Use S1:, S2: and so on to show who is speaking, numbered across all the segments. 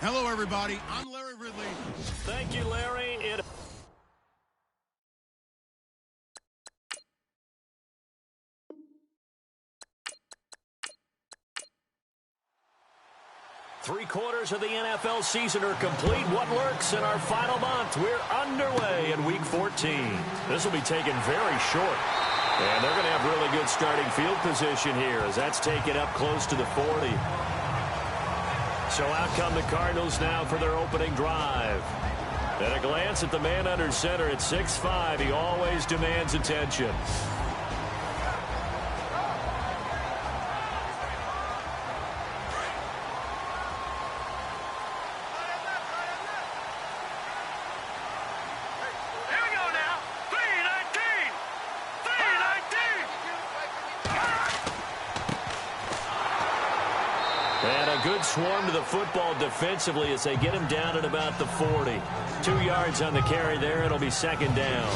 S1: Hello, everybody. I'm Larry Ridley.
S2: Thank you, Larry. Three-quarters of the NFL season are complete. What lurks in our final month? We're underway in Week 14. This will be taken very short. And they're going to have really good starting field position here as that's taken up close to the 40. So out come the Cardinals now for their opening drive. At a glance at the man under center at 6'5", he always demands attention. Good swarm to the football defensively as they get him down at about the 40. 2 yards on the carry there. It'll be second down.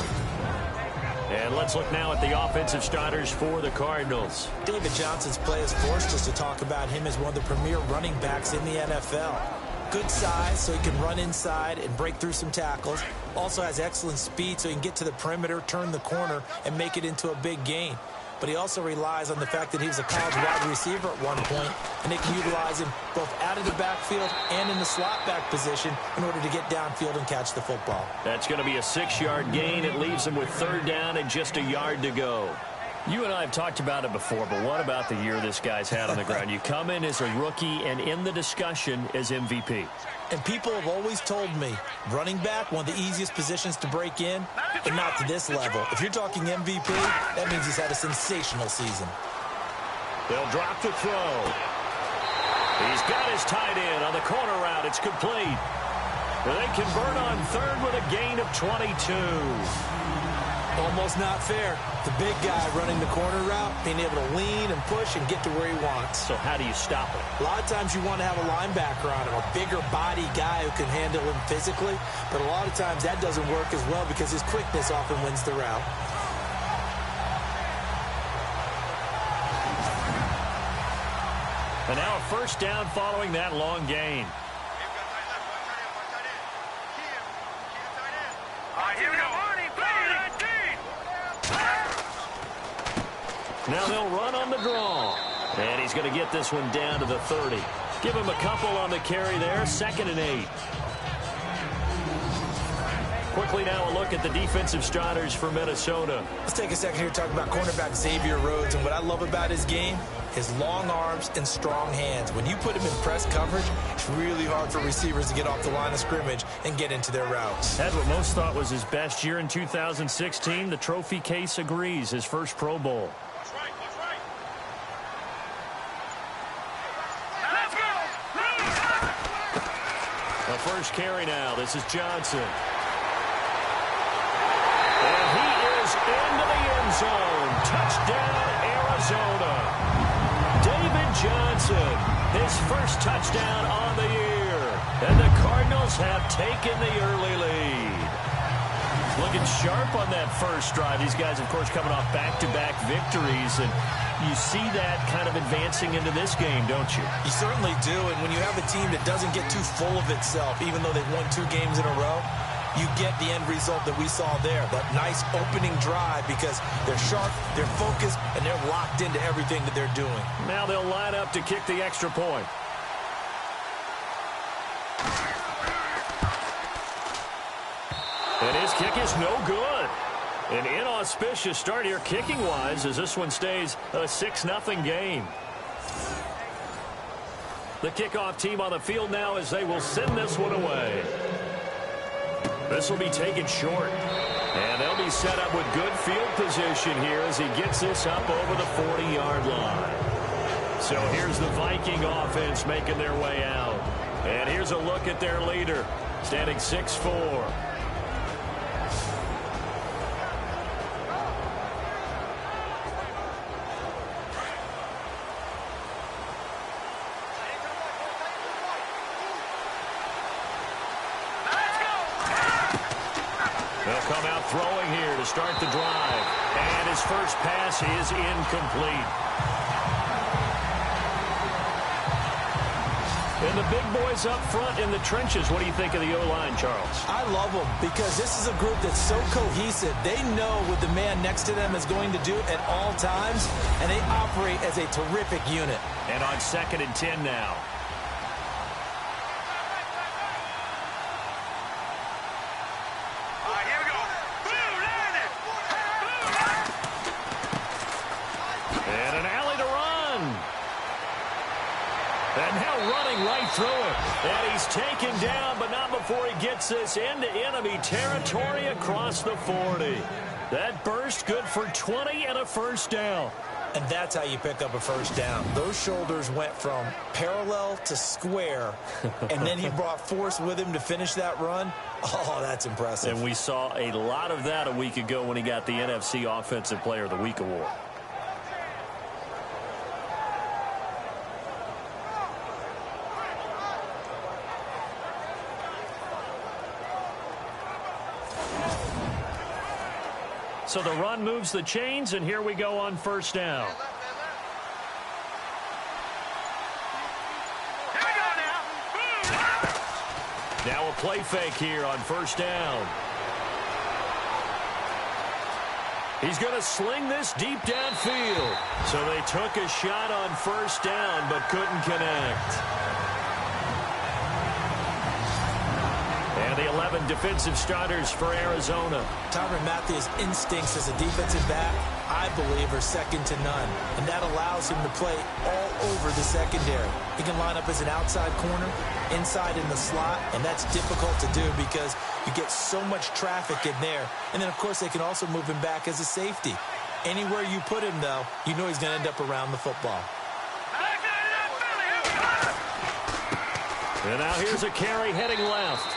S2: And let's look now at the offensive starters for the Cardinals.
S3: David Johnson's play has forced us to talk about him as one of the premier running backs in the NFL. Good size so he can run inside and break through some tackles. Also has excellent speed so he can get to the perimeter, turn the corner, and make it into a big gain. But he also relies on the fact that he was a college wide receiver at one point, and they can utilize him both out of the backfield and in the slot back position in order to get downfield and catch the football.
S2: That's going to be a 6-yard gain. It leaves him with third down and just a yard to go. You and I have talked about it before, but what about the year this guy's had on the ground? You come in as a rookie and in the discussion as MVP.
S3: And people have always told me, running back, one of the easiest positions to break in, but not to this level. If you're talking MVP, that means he's had a sensational season.
S2: They'll drop to throw. He's got his tight end on the corner route. It's complete. They convert on third with a gain of 22.
S3: Almost not fair. The big guy running the corner route, being able to lean and push and get to where he wants.
S2: So how do you stop it?
S3: A lot of times you want to have a linebacker on him, a bigger body guy who can handle him physically. But a lot of times that doesn't work as well because his quickness often wins the route.
S2: And now a first down following that long gain. Now they'll run on the draw. And he's going to get this one down to the 30. Give him a couple on the carry there. 2nd and 8. Quickly now a look at the defensive starters for Minnesota.
S3: Let's take a second here to talk about cornerback Xavier Rhodes. And what I love about his game, his long arms and strong hands. When you put him in press coverage, it's really hard for receivers to get off the line of scrimmage and get into their routes.
S2: Had what most thought was his best year in 2016. The trophy case agrees. His first Pro Bowl. The first carry now. This is Johnson. And he is into the end zone. Touchdown, Arizona. David Johnson, his first touchdown on the year. And the Cardinals have taken the early lead. Looking sharp on that first drive. These guys, of course, coming off back-to-back victories. And you see that kind of advancing into this game, don't you?
S3: You certainly do. And when you have a team that doesn't get too full of itself, even though they've won 2 games in a row, you get the end result that we saw there. That nice opening drive because they're sharp, they're focused, and they're locked into everything that they're doing.
S2: Now they'll line up to kick the extra point. And his kick is no good. An inauspicious start here kicking-wise as this one stays a 6-0 game. The kickoff team on the field now as they will send this one away. This will be taken short. And they'll be set up with good field position here as he gets this up over the 40-yard line. So here's the Viking offense making their way out. And here's a look at their leader, standing 6'4". Come out throwing here to start the drive. And his first pass is incomplete. And the big boys up front in the trenches, what do you think of the O-line, Charles?
S3: I love them because this is a group that's so cohesive. They know what the man next to them is going to do at all times, and they operate as a terrific unit.
S2: And on 2nd and 10 now. And an alley to run. And now running right through it. And he's taken down, but not before he gets this into enemy territory across the 40. That burst good for 20 and a first down.
S3: And that's how you pick up a first down. Those shoulders went from parallel to square, and then he brought force with him to finish that run. Oh, that's impressive.
S2: And we saw a lot of that a week ago when he got the NFC Offensive Player of the Week award. So the run moves the chains, and here we go on first down. Now a play fake here on first down. He's going to sling this deep downfield. So they took a shot on first down, but couldn't connect. And the 11 defensive starters for Arizona.
S3: Tyrann Mathieu's instincts as a defensive back, I believe, are second to none. And that allows him to play all over the secondary. He can line up as an outside corner, inside in the slot, and that's difficult to do because you get so much traffic in there. And then, of course, they can also move him back as a safety. Anywhere you put him, though, you know he's going to end up around the football.
S2: And now here's a carry heading left.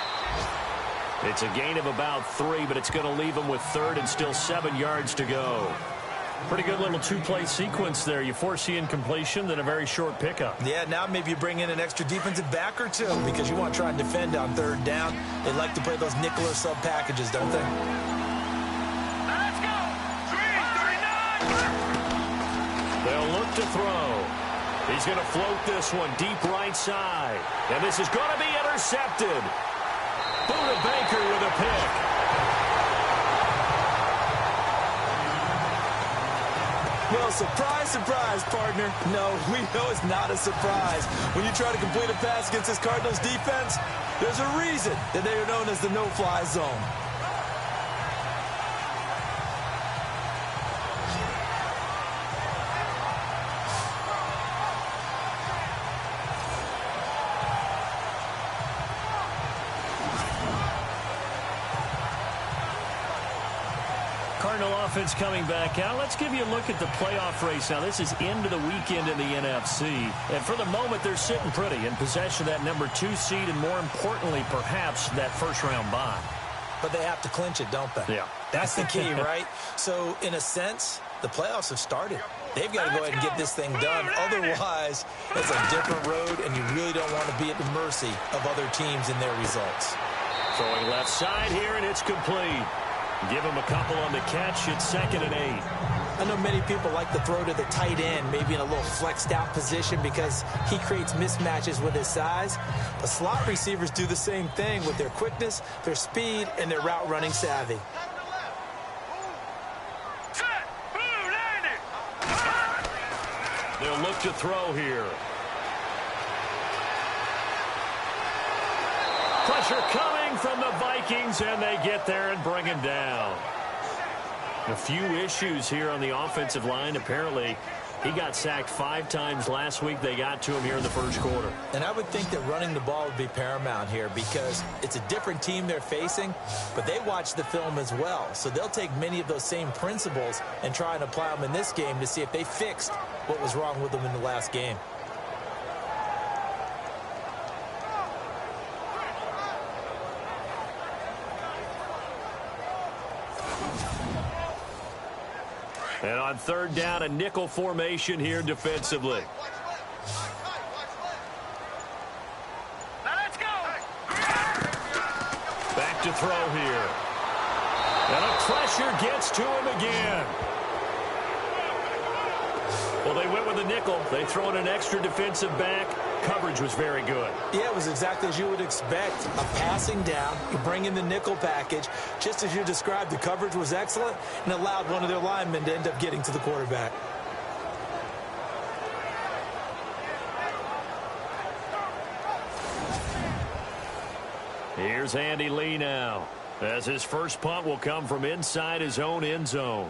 S2: It's a gain of about 3, but it's going to leave him with 3rd and still 7 yards to go. Pretty good little two-play sequence there. You force the incompletion, then a very short pickup.
S3: Yeah, now maybe you bring in an extra defensive back or two because you want to try and defend on 3rd down. They like to play those nickel or sub packages, don't they?
S4: Let's go! 3-39!
S2: They'll look to throw. He's going to float this one deep right side. And this is going to be intercepted. Buda Baker with a pick.
S3: Well, surprise, surprise, partner. No, we know it's not a surprise. When you try to complete a pass against this Cardinals defense, there's a reason that they are known as the no-fly zone.
S2: Cardinal offense coming back out. Let's give you a look at the playoff race. Now, this is into the weekend in the NFC. And for the moment, they're sitting pretty in possession of that number 2 seed and, more importantly, perhaps that first-round bye.
S3: But they have to clinch it, don't they?
S2: Yeah.
S3: That's the key, right? So, in a sense, the playoffs have started. They've got to go ahead and get this thing done. Otherwise, it's a different road, and you really don't want to be at the mercy of other teams and their results.
S2: Throwing left side here, and it's complete. Give him a couple on the catch. It's 2nd and 8.
S3: I know many people like to throw to the tight end, maybe in a little flexed out position because he creates mismatches with his size. But slot receivers do the same thing with their quickness, their speed, and their route running savvy.
S2: They'll look to throw here. Pressure coming from the Vikings, and they get there and bring him down. A few issues here on the offensive line. Apparently, he got sacked 5 times last week. They got to him here in the first quarter.
S3: And I would think that running the ball would be paramount here because it's a different team they're facing, but they watch the film as well. So they'll take many of those same principles and try and apply them in this game to see if they fixed what was wrong with them in the last game.
S2: And on 3rd down, a nickel formation here defensively.
S4: Let's go!
S2: Back to throw here. And a pressure gets to him again. Well, they went with a nickel. They throw in an extra defensive back. Coverage was very good.
S3: Yeah, it was exactly as you would expect. A passing down, you bring in the nickel package. Just as you described, the coverage was excellent and allowed one of their linemen to end up getting to the quarterback.
S2: Here's Andy Lee now, as his first punt will come from inside his own end zone.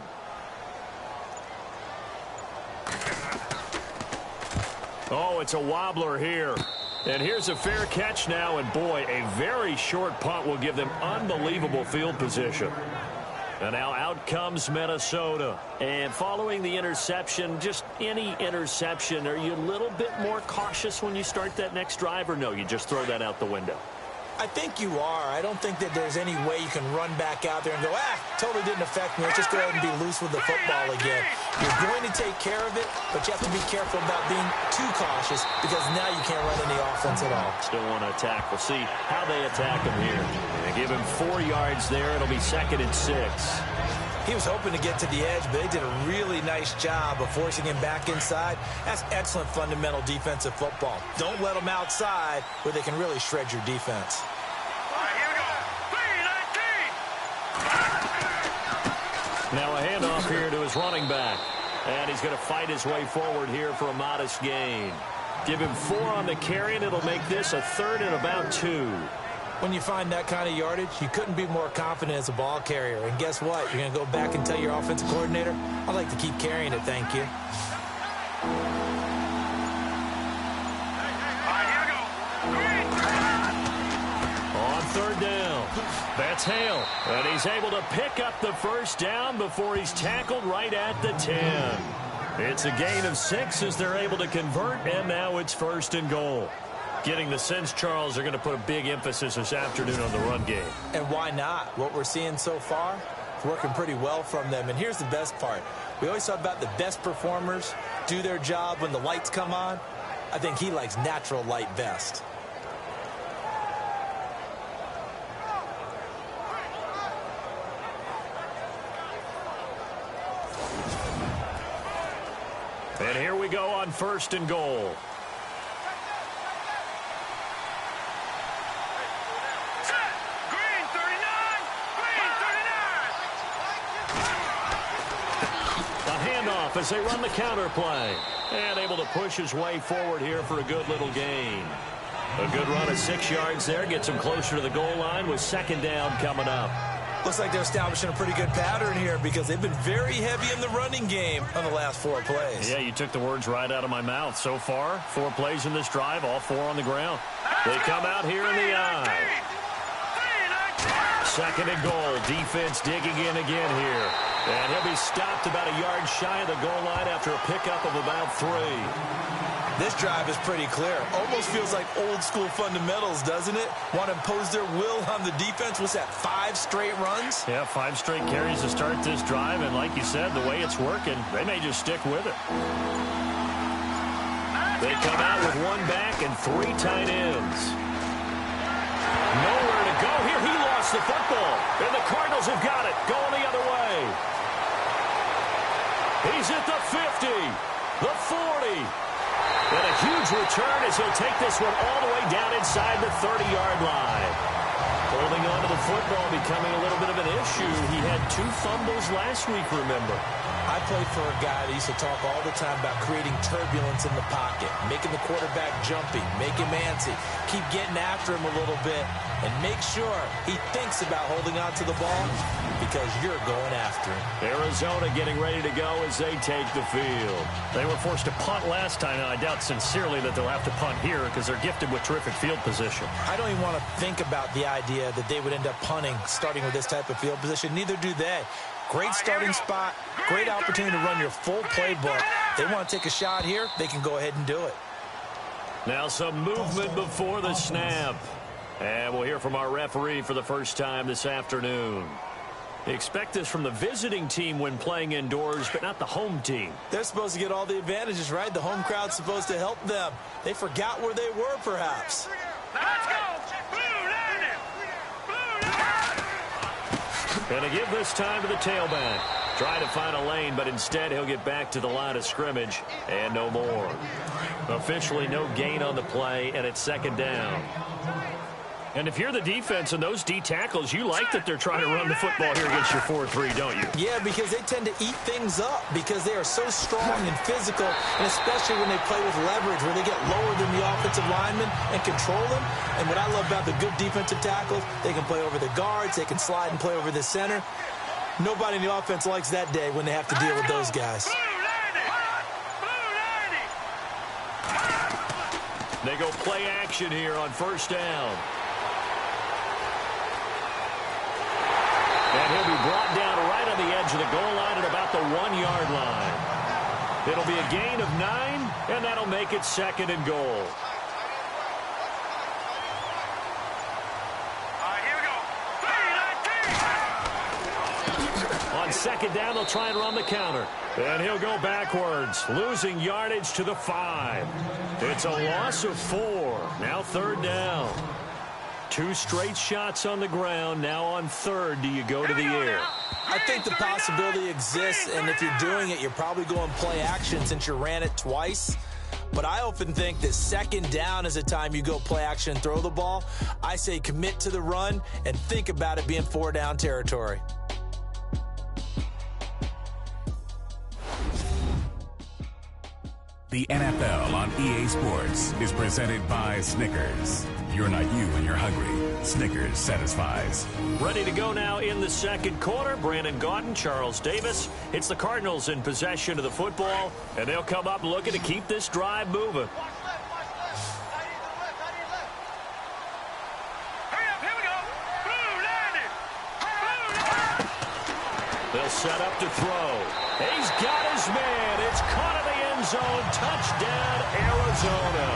S2: Oh, it's a wobbler here. And here's a fair catch now, and boy, a very short punt will give them unbelievable field position. And now out comes Minnesota. And following the interception, just any interception, are you a little bit more cautious when you start that next drive, or no, you just throw that out the window?
S3: I think you are. I don't think that there's any way you can run back out there and go, totally didn't affect me. Let's just go ahead and be loose with the football again. You're going to take care of it, but you have to be careful about being too cautious because now you can't run any offense at all.
S2: Still want to attack. We'll see how they attack him here. They give him 4 yards there. It'll be 2nd and 6.
S3: He was hoping to get to the edge, but they did a really nice job of forcing him back inside. That's excellent fundamental defensive football. Don't let them outside where they can really shred your defense.
S4: All right, here we go. 3-19.
S2: Now a handoff here to his running back. And he's going to fight his way forward here for a modest gain. Give him 4 on the carry, and it'll make this a 3rd and about 2.
S3: When you find that kind of yardage, you couldn't be more confident as a ball carrier. And guess what? You're going to go back and tell your offensive coordinator, I'd like to keep carrying it, thank you.
S4: All right, here we go.
S2: On 3rd down, that's Hale. And he's able to pick up the first down before he's tackled right at the 10. It's a gain of 6 as they're able to convert, and now it's 1st and goal. Getting the sense, Charles, they're going to put a big emphasis this afternoon on the run game.
S3: And why not? What we're seeing so far is working pretty well from them. And here's the best part. We always talk about the best performers do their job when the lights come on. I think he likes natural light best.
S2: And here we go on 1st and goal. As they run the counter play. And able to push his way forward here for a good little gain. A good run of 6 yards there. Gets him closer to the goal line with 2nd down coming up.
S3: Looks like they're establishing a pretty good pattern here because they've been very heavy in the running game on the last 4 plays.
S2: Yeah, you took the words right out of my mouth. So far, 4 plays in this drive, all 4 on the ground. They come out here in the eye. 2nd and goal. Defense digging in again here. And he'll be stopped about a yard shy of the goal line after a pickup of about 3.
S3: This drive is pretty clear. Almost feels like old school fundamentals, doesn't it? Want to impose their will on the defense. What's that, 5 straight runs?
S2: Yeah, 5 straight carries to start this drive. And like you said, the way it's working, they may just stick with it. They come out with 1 back and 3 tight ends. Nowhere to go here. He lost the football. And the Cardinals have got it. Going the other way. He's at the 50, the 40, and a huge return as he'll take this one all the way down inside the 30-yard line. Holding on to the football becoming a little bit of an issue. He had 2 fumbles last week, remember.
S3: I played for a guy that used to talk all the time about creating turbulence in the pocket, making the quarterback jumpy, make him antsy, keep getting after him a little bit, and make sure he thinks about holding on to the ball because you're going after him.
S2: Arizona getting ready to go as they take the field. They were forced to punt last time, and I doubt sincerely that they'll have to punt here because they're gifted with terrific field position.
S3: I don't even want to think about the idea that they would end up punting starting with this type of field position. Neither do they. Great starting spot, great opportunity to run your full playbook. They want to take a shot here, they can go ahead and do it.
S2: Now some movement before the snap. And we'll hear from our referee for the first time this afternoon. Expect this from the visiting team when playing indoors, but not the home team.
S3: They're supposed to get all the advantages, right? The home crowd's supposed to help them. They forgot where they were, perhaps.
S4: Let's go.
S2: Going to give this time to the tailback. Trying to find a lane, but instead he'll get back to the line of scrimmage and no more. Officially no gain on the play, and it's second down. And if you're the defense and those D tackles, you like that they're trying to run the football here against your 4-3, don't you?
S3: Yeah, because they tend to eat things up because they are so strong and physical, and especially when they play with leverage where they get lower than the offensive linemen and control them. And what I love about the good defensive tackles, they can play over the guards, they can slide and play over the center. Nobody in the offense likes that day when they have to deal with those guys.
S2: They go play action here on first down. And he'll be brought down right on the edge of the goal line at about the 1-yard line. It'll be a gain of 9, and that'll make it second and goal. On second down, they'll try and run the counter. And he'll go backwards, losing yardage to the 5. It's a loss of 4. Now third down. 2 straight shots on the ground. Now on third, do you go to the air?
S3: I think the possibility exists, and if you're doing it, you're probably going play action since you ran it twice. But I often think that second down is a time you go play action and throw the ball. I say commit to the run and think about it being 4-down territory.
S5: The NFL on EA Sports is presented by Snickers. You're not you when you're hungry. Snickers satisfies.
S2: Ready to go now in the second quarter. Brandon Gaudin, Charles Davis. It's the Cardinals in possession of the football, and they'll come up looking to keep this drive moving. They'll set up to throw. He's got his man. It's caught in the end zone. Touchdown, Arizona.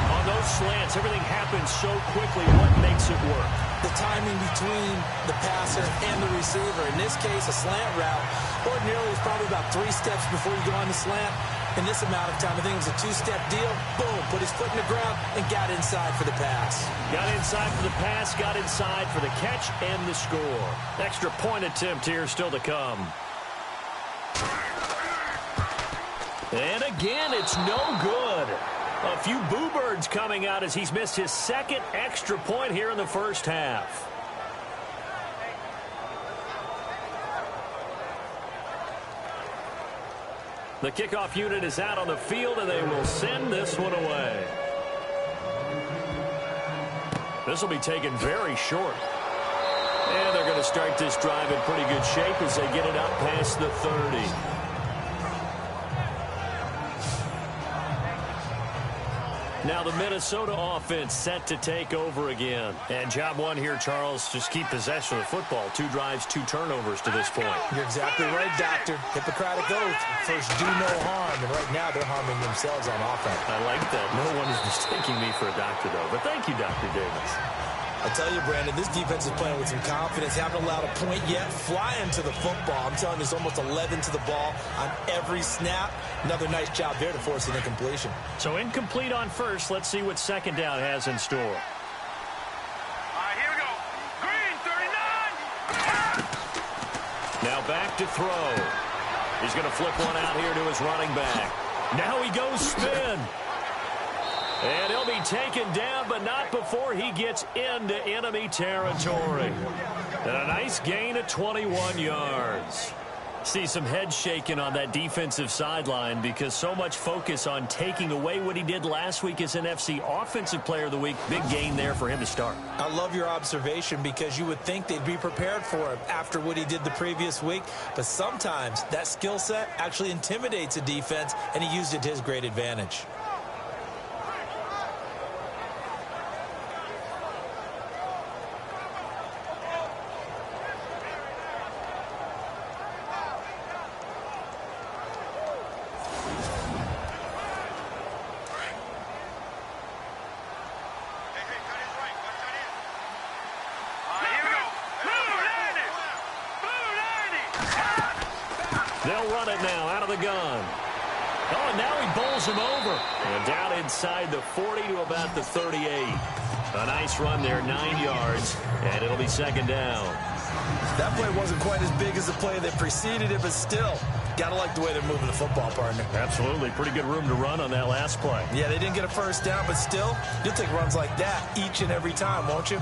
S2: On those slants, everything happens so quickly. What makes it work?
S3: The timing between the passer and the receiver. In this case, a slant route. Ordinarily, it's probably about 3 steps before you go on the slant. In this amount of time, I think it was a 2-step deal. Boom, put his foot in the ground and got inside for the pass.
S2: Got inside for the pass, got inside for the catch and the score. Extra point attempt here still to come. And again, it's no good. A few boo birds coming out as he's missed his second extra point here in the first half. The kickoff unit is out on the field, and they will send this one away. This will be taken very short. And they're going to start this drive in pretty good shape as they get it up past the 30. Now the Minnesota offense set to take over again. And job one here, Charles, just keep possession of the football. 2 drives, 2 turnovers to this point.
S3: You're exactly right, Doctor. Hippocratic oath. First, do no harm. And right now, they're harming themselves on offense.
S2: I like that. No one is mistaking me for a doctor, though. But thank you, Dr. Davis.
S3: I'll tell you, Brandon, this defense is playing with some confidence. Haven't allowed a point yet. Flying to the football. I'm telling you, there's almost 11 to the ball on every snap. Another nice job there to force an incompletion.
S2: So incomplete on first. Let's see what second down has in store.
S4: All right, here we go. Green, 39.
S2: Now back to throw. He's going to flip one out here to his running back. Now he goes spin. And he'll be taken down, but not before he gets into enemy territory. And a nice gain of 21 yards. See some head shaking on that defensive sideline because so much focus on taking away what he did last week as NFC Offensive Player of the Week. Big gain there for him to start.
S3: I love your observation because you would think they'd be prepared for him after what he did the previous week. But sometimes that skill set actually intimidates a defense, and he used it to his great advantage.
S2: They'll run it now out of the gun. Oh, and now he bowls him over. And down inside the 40 to about the 38. A nice run there, 9 yards, and it'll be second down.
S3: That play wasn't quite as big as the play that preceded it, but still, got to like the way they're moving the football, partner.
S2: Absolutely. Pretty good room to run on that last play.
S3: Yeah, they didn't get a first down, but still, you'll take runs like that each and every time, won't you?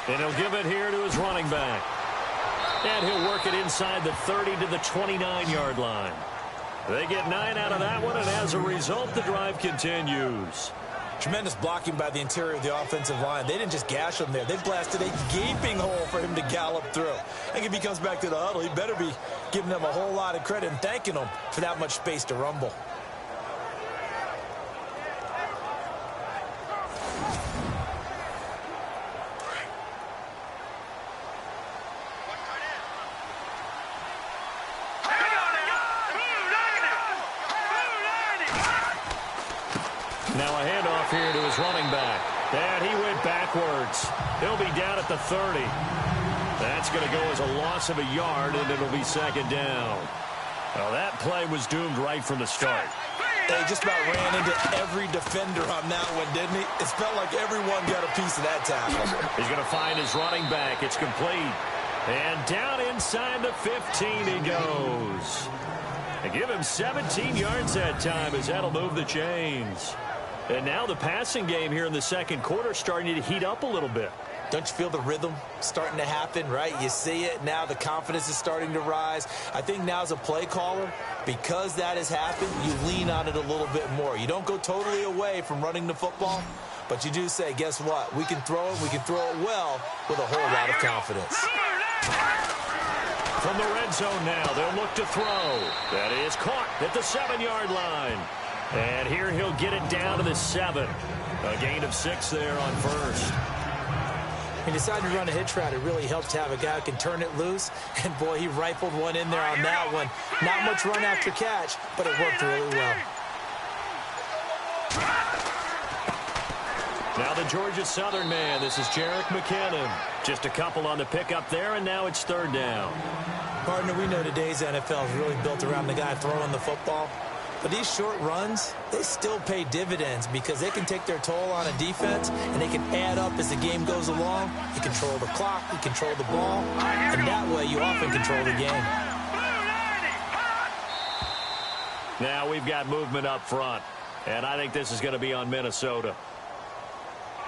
S2: And he'll give it here to his running back. And he'll work it inside the 30 to the 29-yard line. They get 9 out of that one, and as a result, the drive continues.
S3: Tremendous blocking by the interior of the offensive line. They didn't just gash him there. They blasted a gaping hole for him to gallop through. I think if he comes back to the huddle, he better be giving them a whole lot of credit and thanking them for that much space to rumble.
S2: Now a handoff here to his running back. And he went backwards. He'll be down at the 30. That's going to go as a loss of a yard, and it'll be second down. Well, that play was doomed right from the start.
S3: They just about ran into every defender on that one, didn't he? It felt like everyone got a piece of that tackle.
S2: He's going to find his running back. It's complete. And down inside the 15 he goes. They give him 17 yards that time as that'll move the chains. And now the passing game here in the second quarter starting to heat up a little bit.
S3: Don't you feel the rhythm starting to happen, right? You see it now. The confidence is starting to rise. I think now as a play caller, because that has happened, you lean on it a little bit more. You don't go totally away from running the football, but you do say, guess what? We can throw it. We can throw it well with a whole lot of confidence.
S2: From the red zone now, they'll look to throw. That is caught at the 7-yard line. And here he'll get it down to the 7. A gain of 6 there on first.
S3: He decided to run a hitch route. It really helps to have a guy who can turn it loose. And, boy, he rifled one in there on that one. Not much run after catch, but it worked really well.
S2: Now the Georgia Southern man. This is Jerick McKinnon. Just a couple on the pickup there, and now it's third down.
S3: Partner, we know today's NFL is really built around the guy throwing the football. But these short runs, they still pay dividends because they can take their toll on a defense, and they can add up as the game goes along. You control the clock, you control the ball, and that way you often control the game.
S2: Now we've got movement up front, and I think this is going to be on Minnesota.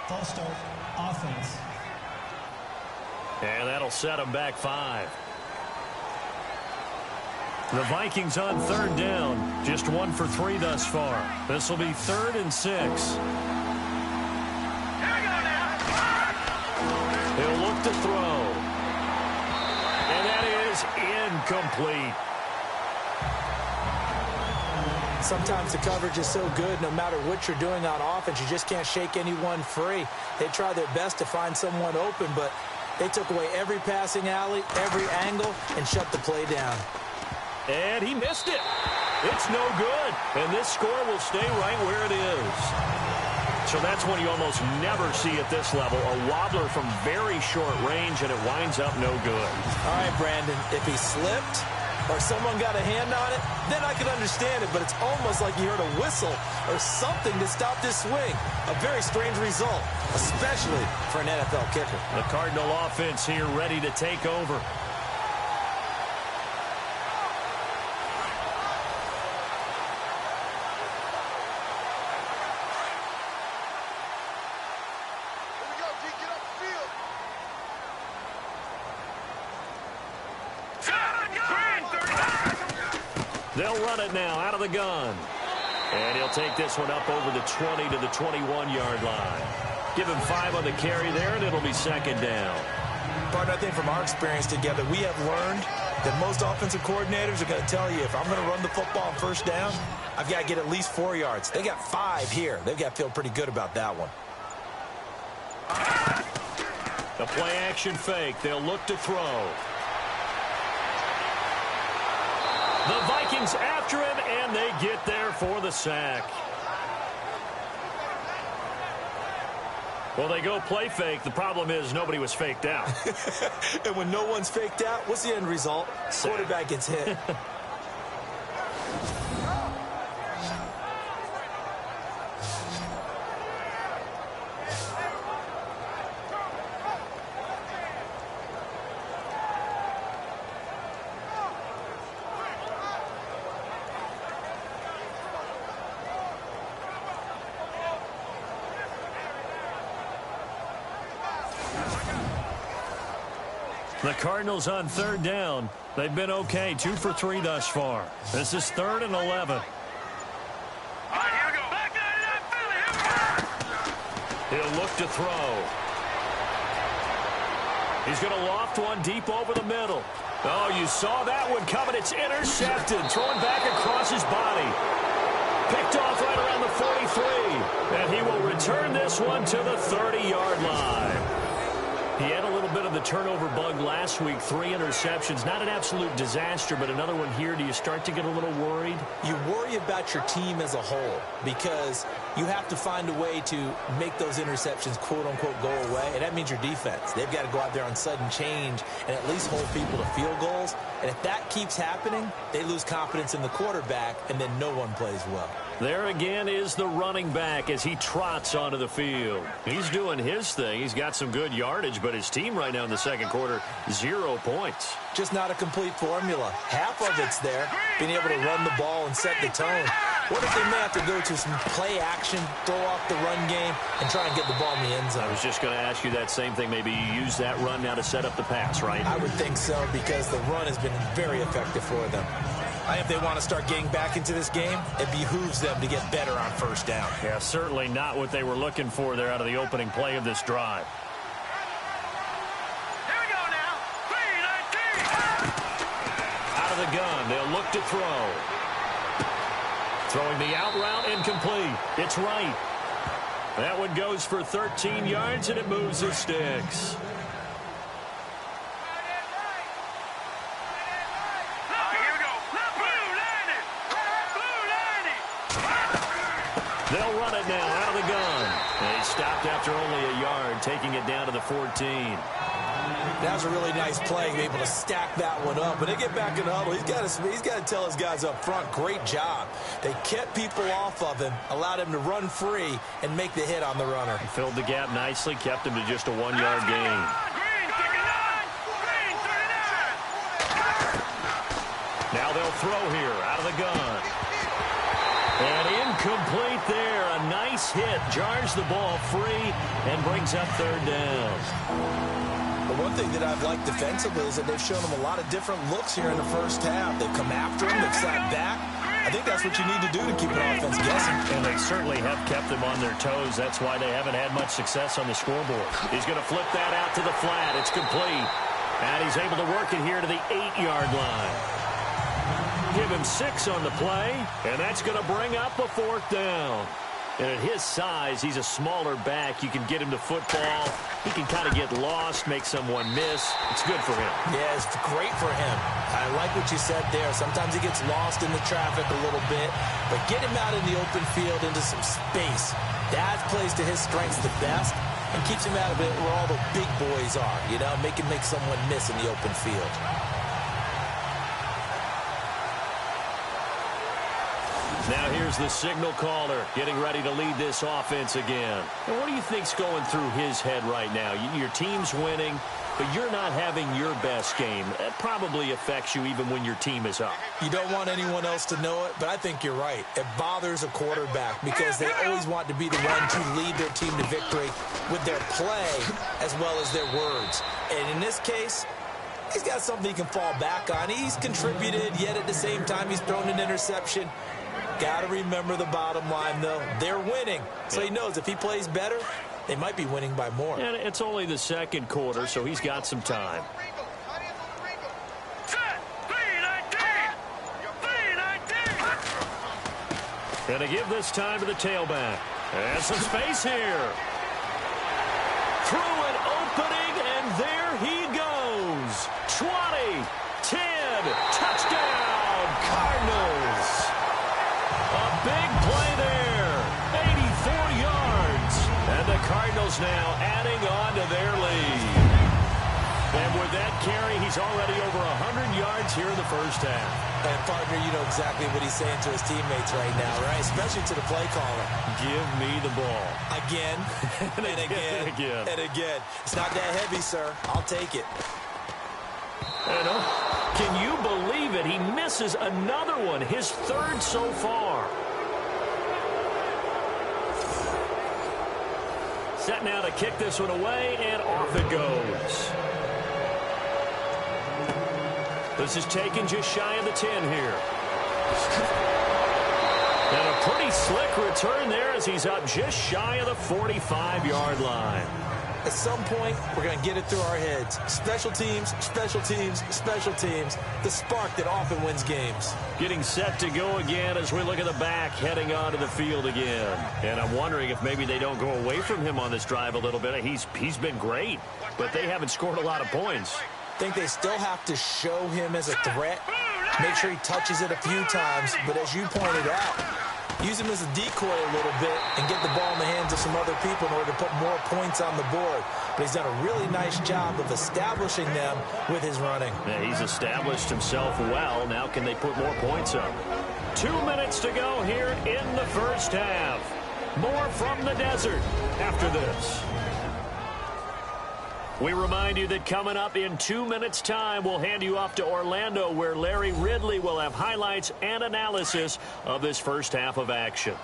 S6: False start, offense.
S2: And that'll set them back 5. The Vikings on third down. Just 1 for 3 thus far. This will be 3rd and 6. He'll look to throw. And that is incomplete.
S3: Sometimes the coverage is so good, no matter what you're doing on offense, you just can't shake anyone free. They try their best to find someone open, but they took away every passing alley, every angle, and shut the play down.
S2: And he missed it. It's no good. And this score will stay right where it is. So that's one you almost never see at this level. A wobbler from very short range, and it winds up no good.
S3: All right, Brandon, if he slipped or someone got a hand on it, then I could understand it. But it's almost like you heard a whistle or something to stop this swing. A very strange result, especially for an NFL kicker.
S2: The Cardinal offense here ready to take over. They'll run it now out of the gun. And he'll take this one up over the 20 to the 21-yard line. Give him 5 on the carry there, and it'll be second down.
S3: Partner, I think from our experience together, we have learned that most offensive coordinators are going to tell you, if I'm going to run the football on first down, I've got to get at least 4 yards. They got 5 here. They've got to feel pretty good about that one.
S2: The play-action fake. They'll look to throw. The Vikings after him, and they get there for the sack. Well, they go play fake. The problem is nobody was faked out.
S3: And when no one's faked out, what's the end result? Quarterback gets hit.
S2: The Cardinals on third down. They've been okay, 2 for 3 thus far. This is 3rd and 11.
S4: All right, here we go. Back there,
S2: He'll look to throw. He's going to loft one deep over the middle. Oh, you saw that one coming. It's intercepted. Thrown back across his body. Picked off right around the 43. And he will return this one to the 30-yard line. He had a little bit of the turnover bug last week, 3 interceptions. Not an absolute disaster, but another one here. Do you start to get a little worried?
S3: You worry about your team as a whole because you have to find a way to make those interceptions, quote-unquote, go away, and that means your defense. They've got to go out there on sudden change and at least hold people to field goals, and if that keeps happening, they lose confidence in the quarterback, and then no one plays well.
S2: There again is the running back as he trots onto the field. He's doing his thing. He's got some good yardage, but his team right now in the second quarter, 0 points.
S3: Just not a complete formula. Half of it's there, being able to run the ball and set the tone. What if they may have to go to some play action, throw off the run game, and try and get the ball in the end zone?
S2: I was just going to ask you that same thing. Maybe you use that run now to set up the pass, right?
S3: I would think so because the run has been very effective for them. If they want to start getting back into this game, it behooves them to get better on first down.
S2: Yeah, certainly not what they were looking for there out of the opening play of this drive.
S4: Here we go now. 3-19.
S2: Out of the gun, they'll look to throw. Throwing the out route, incomplete. It's right. That one goes for 13 yards, and it moves the sticks. They'll run it now out of the gun. And he stopped after only a yard, taking it down to the 14.
S3: That was a really nice play, able to stack that one up. But they get back in the huddle. He's got to tell his guys up front, great job. They kept people off of him, allowed him to run free, and make the hit on the runner.
S2: He filled the gap nicely, kept him to just a 1-yard gain. Now they'll throw here out of the gun. And incomplete there. A nice hit. Jars the ball free and brings up third down.
S3: The one thing that I've liked defensively is that they've shown them a lot of different looks here in the first half. They've come after him. They've sat back. I think that's what you need to do to keep an offense guessing.
S2: And they certainly have kept them on their toes. That's why they haven't had much success on the scoreboard. He's going to flip that out to the flat. It's complete. And he's able to work it here to the 8-yard line. Give him 6 on the play, and that's going to bring up a 4th down. And at his size, he's a smaller back. You can get him to football. He can kind of get lost, make someone miss. It's good for him.
S3: Yeah, it's great for him. I like what you said there. Sometimes he gets lost in the traffic a little bit, but get him out in the open field into some space. That plays to his strengths the best and keeps him out of it where all the big boys are, you know, make someone miss in the open field.
S2: Now here's the signal caller getting ready to lead this offense again. And what do you think's going through his head right now? Your team's winning, but you're not having your best game. That probably affects you even when your team is up.
S3: You don't want anyone else to know it, but I think you're right. It bothers a quarterback because they always want to be the one to lead their team to victory with their play as well as their words. And in this case, he's got something he can fall back on. He's contributed, yet at the same time he's thrown an interception. Got to remember the bottom line, though. They're winning. So he knows if he plays better, they might be winning by more.
S2: And it's only the second quarter, so he's got some time. Gonna give this time to the tailback. And some space here. Through an opening, and there he goes. 20, 10, touchdown, Cardinals. A big play there, 84 yards. And the Cardinals now adding on to their lead. And with that carry, he's already over 100 yards here in the first half.
S3: And, partner, you know exactly what he's saying to his teammates right now, right? Especially to the play caller.
S2: Give me the ball.
S3: Again, and again, and again. It's not that heavy, sir. I'll take it.
S2: And can you believe it? He misses another one, his third so far. Set now to kick this one away, and off it goes. This is taken just shy of the 10 here. And a pretty slick return there as he's up just shy of the 45-yard line.
S3: At some point, we're going to get it through our heads. Special teams, special teams, special teams. The spark that often wins games.
S2: Getting set to go again as we look at the back heading onto the field again. And I'm wondering if maybe they don't go away from him on this drive a little bit. He's been great, but they haven't scored a lot of points.
S3: I think they still have to show him as a threat. Make sure he touches it a few times. But as you pointed out, use him as a decoy a little bit and get the ball in the hands of some other people in order to put more points on the board. But he's done a really nice job of establishing them with his running.
S2: Yeah, he's established himself well. Now can they put more points up? 2 minutes to go here in the first half. More from the desert after this. We remind you that coming up in 2 minutes' time, we'll hand you off to Orlando, where Larry Ridley will have highlights and analysis of this first half of action.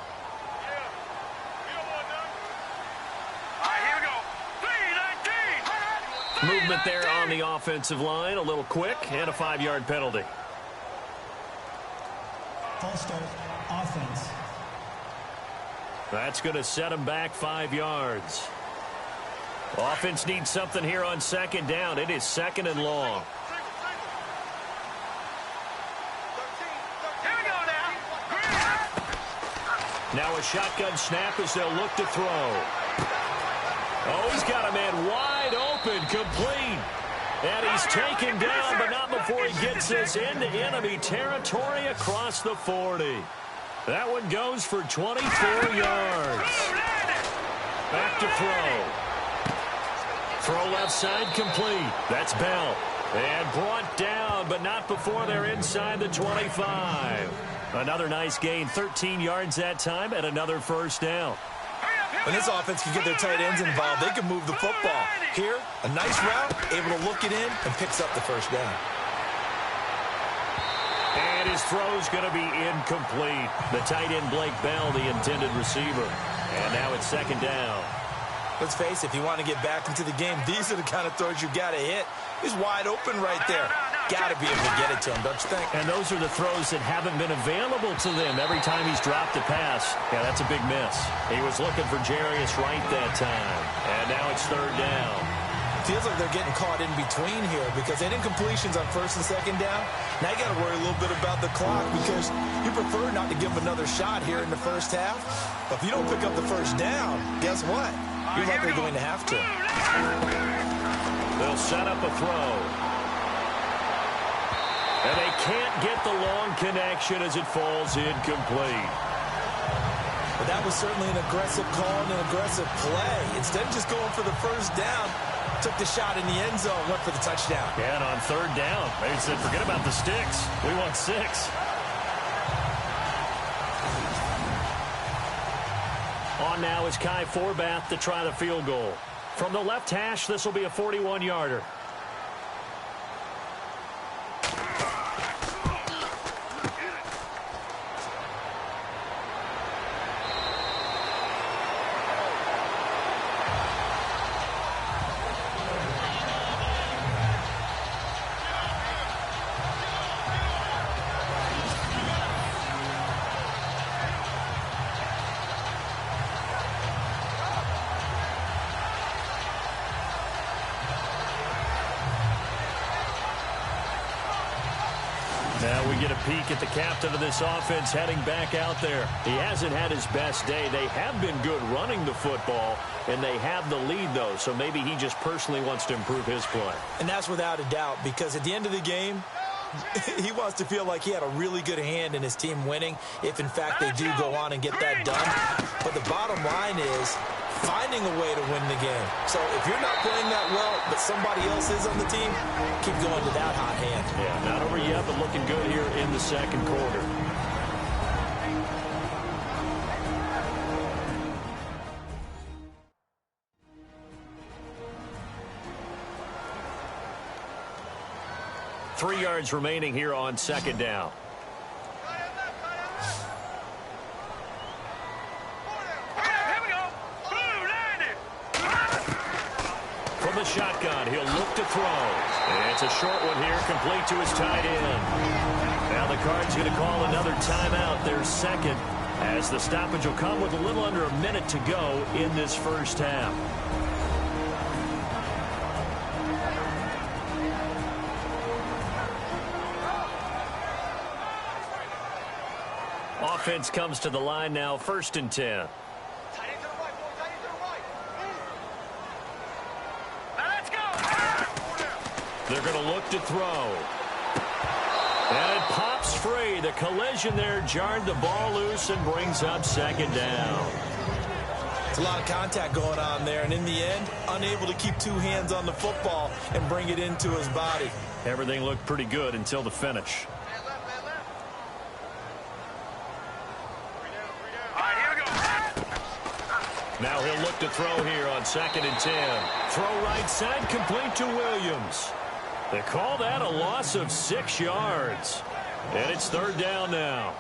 S2: Movement there on the offensive line, a little quick, and a 5-yard penalty.
S6: False start, offense.
S2: That's going to set him back 5 yards. Offense needs something here on second down. It is second and long. Now a shotgun snap as they'll look to throw. Oh, he's got a man wide open, complete. And he's taken down, but not before he gets this into enemy territory across the 40. That one goes for 24 yards. Back to throw. Throw left side complete. That's Bell. And brought down, but not before they're inside the 25. Another nice gain, 13 yards that time, and another first down.
S3: When this offense can get their tight ends involved, they can move the football. Here, a nice route, able to look it in, and picks up the first down.
S2: And his throw's going to be incomplete. The tight end, Blake Bell, the intended receiver. And now it's second down.
S3: Let's face it, if you want to get back into the game, these are the kind of throws you got to hit. He's wide open right there. Got to be able to get it to him, don't you think?
S2: And those are the throws that haven't been available to them every time he's dropped a pass. Yeah, that's a big miss. He was looking for Jarius Wright that time. And now it's third down.
S3: Feels like they're getting caught in between here because they didn't completions on first and second down. Now you got to worry a little bit about the clock because you prefer not to give them another shot here in the first half. But if you don't pick up the first down, guess what? You're likely going to have to.
S2: They'll set up a throw. And they can't get the long connection as it falls incomplete.
S3: But that was certainly an aggressive call and an aggressive play. Instead of just going for the first down, took the shot in the end zone, went for the touchdown.
S2: Yeah, and on third down, they said, forget about the sticks. We want 6. On now is Kai Forbath to try the field goal. From the left hash, this will be a 41-yarder. Now we get a peek at the captain of this offense heading back out there. He hasn't had his best day. They have been good running the football, and they have the lead, though, so maybe he just personally wants to improve his play.
S3: And that's without a doubt, because at the end of the game, he wants to feel like he had a really good hand in his team winning, if in fact they do go on and get that done. But the bottom line is, finding a way to win the game. So if you're not playing that well, but somebody else is on the team, keep going to that hot hand.
S2: Yeah, not over yet, but looking good here in the second quarter. Three yards remaining here on second down. From the shotgun, he'll look to throw. And it's a short one here, complete to his tight end. Now the Cards going to call another timeout, their second, as the stoppage will come with a little under a minute to go in this first half. Offense comes to the line now, 1st and 10. They're going to look to throw. And it pops free. The collision there jarred the ball loose and brings up second down.
S3: It's a lot of contact going on there, and in the end, unable to keep two hands on the football and bring it into his body.
S2: Everything looked pretty good until the finish. Now he'll look to throw here on 2nd and 10. Throw right side, complete to Williams. They call that a loss of 6 yards. And it's 3rd down now.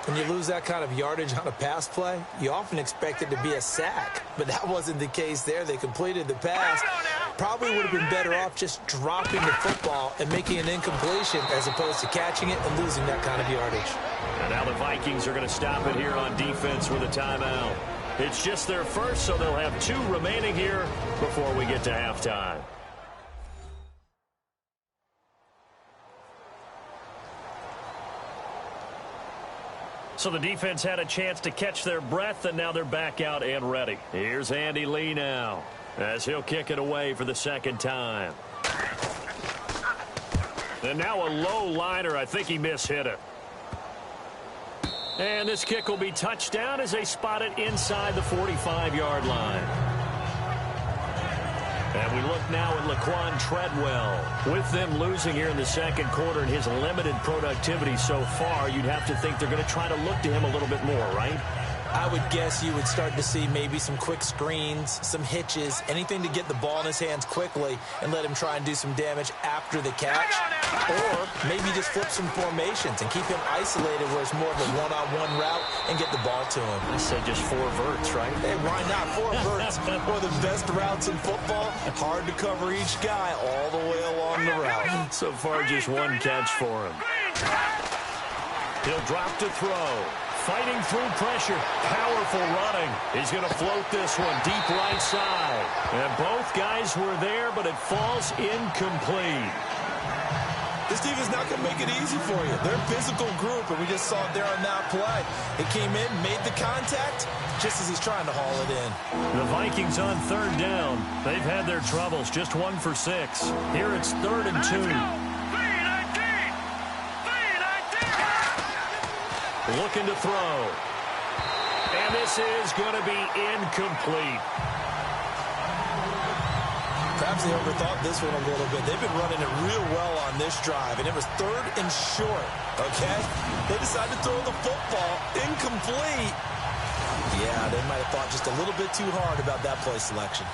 S3: When you lose that kind of yardage on a pass play, you often expect it to be a sack. But that wasn't the case there. They completed the pass. Probably would have been better off just dropping the football and making an incompletion as opposed to catching it and losing that kind of yardage.
S2: And now the Vikings are going to stop it here on defense with a timeout. It's just their first, so they'll have 2 remaining here before we get to halftime. So the defense had a chance to catch their breath, and now they're back out and ready. Here's Andy Lee now, as he'll kick it away for the 2nd time. And now a low liner. I think he mishit it. And this kick will be touchdown as they spot it inside the 45-yard line. And we look now at Laquan Treadwell. With them losing here in the second quarter and his limited productivity so far, you'd have to think they're going to try to look to him a little bit more, right?
S3: I would guess you would start to see maybe some quick screens, some hitches, anything to get the ball in his hands quickly and let him try and do some damage after the catch. Or maybe just flip some formations and keep him isolated where it's more of a one-on-one route and get the ball to him.
S2: I said just 4 verts, right?
S3: Hey, why not? 4 verts. One of the best routes in football. Hard to cover each guy all the way along the route.
S2: So far, just 1 catch for him. He'll drop to throw. Fighting through pressure. Powerful running. He's going to float this one deep right side. And both guys were there, but it falls incomplete.
S3: This team is not going to make it easy for you. They're a physical group, and we just saw it there on that play. It came in, made the contact, just as he's trying to haul it in.
S2: The Vikings on 3rd down. They've had their troubles, just 1 for 6. Here it's 3rd and 2. Looking to throw. And this is going to be incomplete.
S3: Perhaps they overthought this one a little bit. They've been running it real well on this drive, and it was 3rd and short, okay? They decided to throw the football incomplete. Yeah, they might have thought just a little bit too hard about that play selection.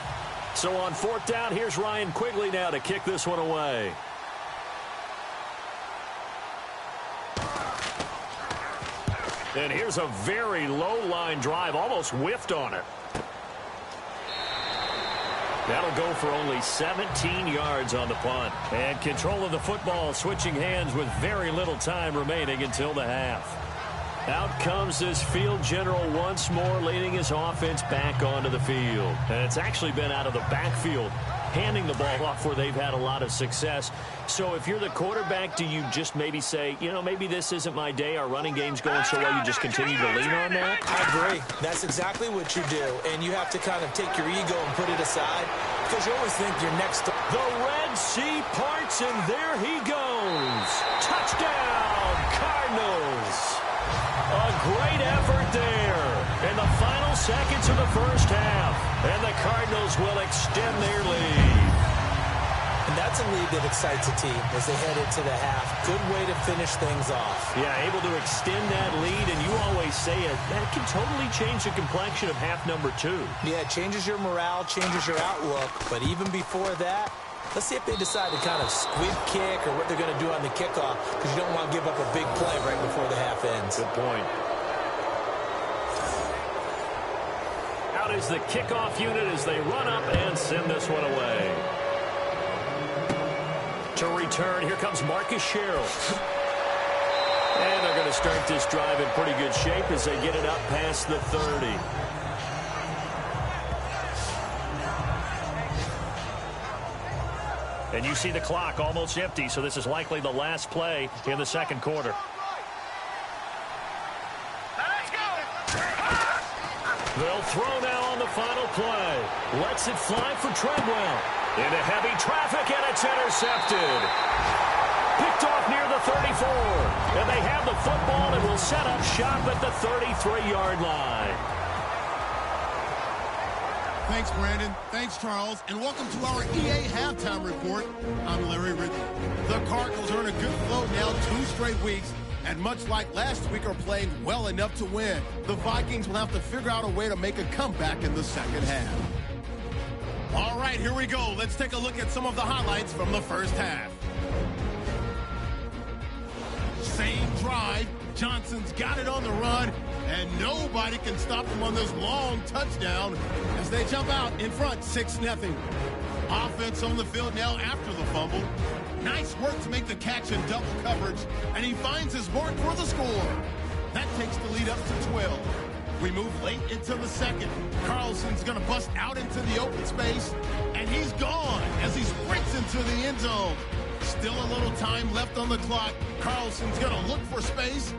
S2: So on 4th down, here's Ryan Quigley now to kick this one away. And here's a very low-line drive, almost whiffed on it. That'll go for only 17 yards on the punt. And control of the football switching hands with very little time remaining until the half. Out comes this field general once more, leading his offense back onto the field. And it's actually been out of the backfield, handing the ball off where they've had a lot of success. So if you're the quarterback, do you just maybe say, you know, maybe this isn't my day, our running game's going so well, you just continue to lean on that?
S3: I agree. That's exactly what you do. And you have to kind of take your ego and put it aside because you always think you're next to...
S2: The Red Sea parts, and there he goes. Touchdown, Cardinals. A great effort there. And in the final seconds of the first half. And the Cardinals will extend their lead.
S3: And that's a lead that excites a team as they head into the half. Good way to finish things off.
S2: Yeah, able to extend that lead, and you always say it, that can totally change the complexion of half number 2.
S3: Yeah, it changes your morale, changes your outlook. But even before that, let's see if they decide to kind of squib kick or what they're going to do on the kickoff, because you don't want to give up a big play right before the half ends.
S2: Good point. Out is the kickoff unit as they run up and send this one away. To return, here comes Marcus Sherrill. And they're going to start this drive in pretty good shape as they get it up past the 30. And you see the clock almost empty, so this is likely the last play in the second quarter. They'll throw now on the final play. Lets it fly for Treadwell. Into heavy traffic, and it's intercepted. Picked off near the 34. And they have the football and will set up shop at the 33-yard line.
S1: Thanks, Brandon. Thanks, Charles. And welcome to our EA Halftime Report. I'm Larry Ridley. The Cardinals are in a good flow now 2 straight weeks. And much like last week, are playing well enough to win. The Vikings will have to figure out a way to make a comeback in the second half. All right, here we go. Let's take a look at some of the highlights from the first half. Same drive. Johnson's got it on the run, and nobody can stop him on this long touchdown as they jump out in front 6-0. Offense on the field now after the fumble. Nice work to make the catch in double coverage, and he finds his mark for the score. That takes the lead up to 12. We move late into the second. Carlson's going to bust out into the open space, and he's gone as he sprints into the end zone. Still a little time left on the clock. Carlson's going to look for space,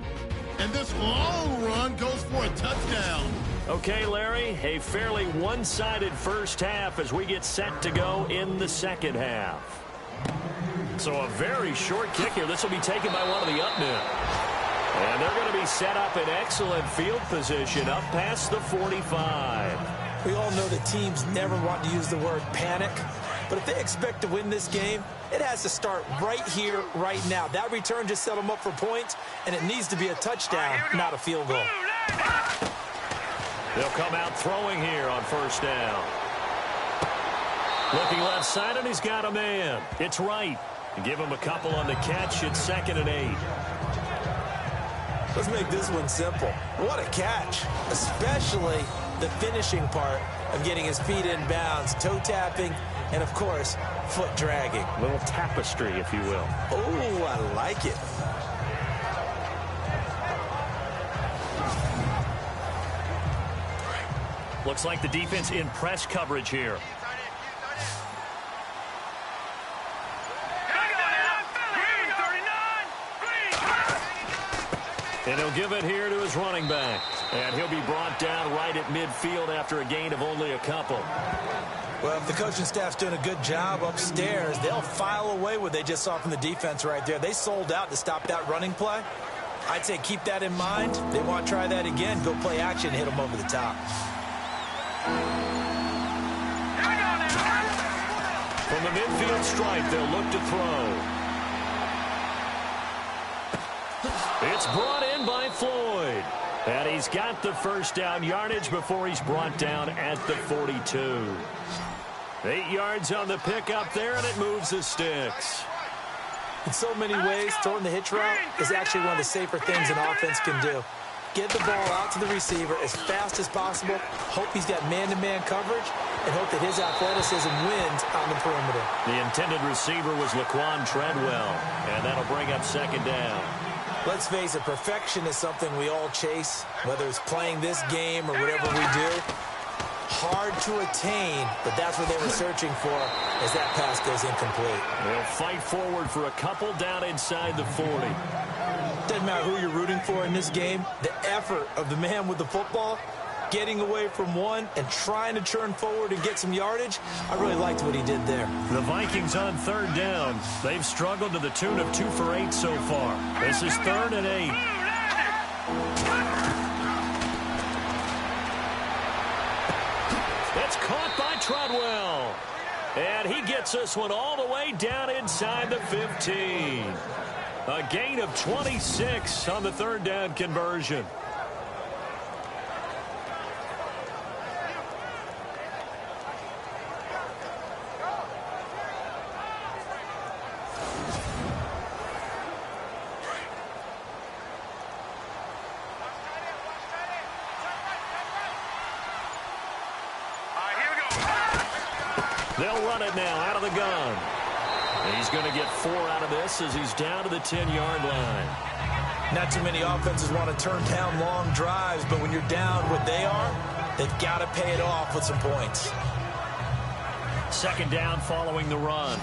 S1: and this long run goes for a touchdown.
S2: Okay, Larry, a fairly one-sided first half as we get set to go in the second half. So a very short kick here. This will be taken by one of the up men. And they're going to be set up in excellent field position up past the 45.
S3: We all know that teams never want to use the word panic. But if they expect to win this game, it has to start right here, right now. That return just set them up for points, and it needs to be a touchdown, not a field goal.
S2: They'll come out throwing here on first down. Looking left side, and he's got a man. It's right. Give him a couple on the catch. It's 2nd and 8.
S3: Let's make this one simple. What a catch, especially the finishing part of getting his feet in bounds, toe tapping, and, of course, foot dragging.
S2: A little tapestry, if you will.
S3: Oh, I like it.
S2: Looks like the defense in press coverage here. And he'll give it here to his running back. And he'll be brought down right at midfield after a gain of only a couple.
S3: Well, if the coaching staff's doing a good job upstairs, they'll file away what they just saw from the defense right there. They sold out to stop that running play. I'd say keep that in mind. They want to try that again. Go play action, hit them over the top.
S2: From the midfield stripe, they'll look to throw. It's brought in by Floyd. And he's got the first down yardage before he's brought down at the 42. 8 yards on the pickup there, and it moves the sticks.
S3: In so many ways, throwing the hitch route is actually one of the safer things an offense can do. Get the ball out to the receiver as fast as possible, hope he's got man-to-man coverage, and hope that his athleticism wins on the perimeter.
S2: The intended receiver was Laquan Treadwell, and that'll bring up 2nd down.
S3: Let's face it, perfection is something we all chase, whether it's playing this game or whatever we do. Hard to attain, but that's what they were searching for as that pass goes incomplete.
S2: They'll fight forward for a couple down inside the 40.
S3: Doesn't matter who you're rooting for in this game. The effort of the man with the football, getting away from one and trying to turn forward and get some yardage, I really liked what he did there.
S2: The Vikings on 3rd down. They've struggled to the tune of 2 for 8 so far. This is 3rd and 8. Treadwell. And he gets this one all the way down inside the 15. A gain of 26 on the third down conversion. They'll run it now out of the gun. And he's going to get 4 out of this as he's down to the 10-yard line.
S3: Not too many offenses want to turn down long drives, but when you're down what they are, they've got to pay it off with some points.
S2: Second down following the run.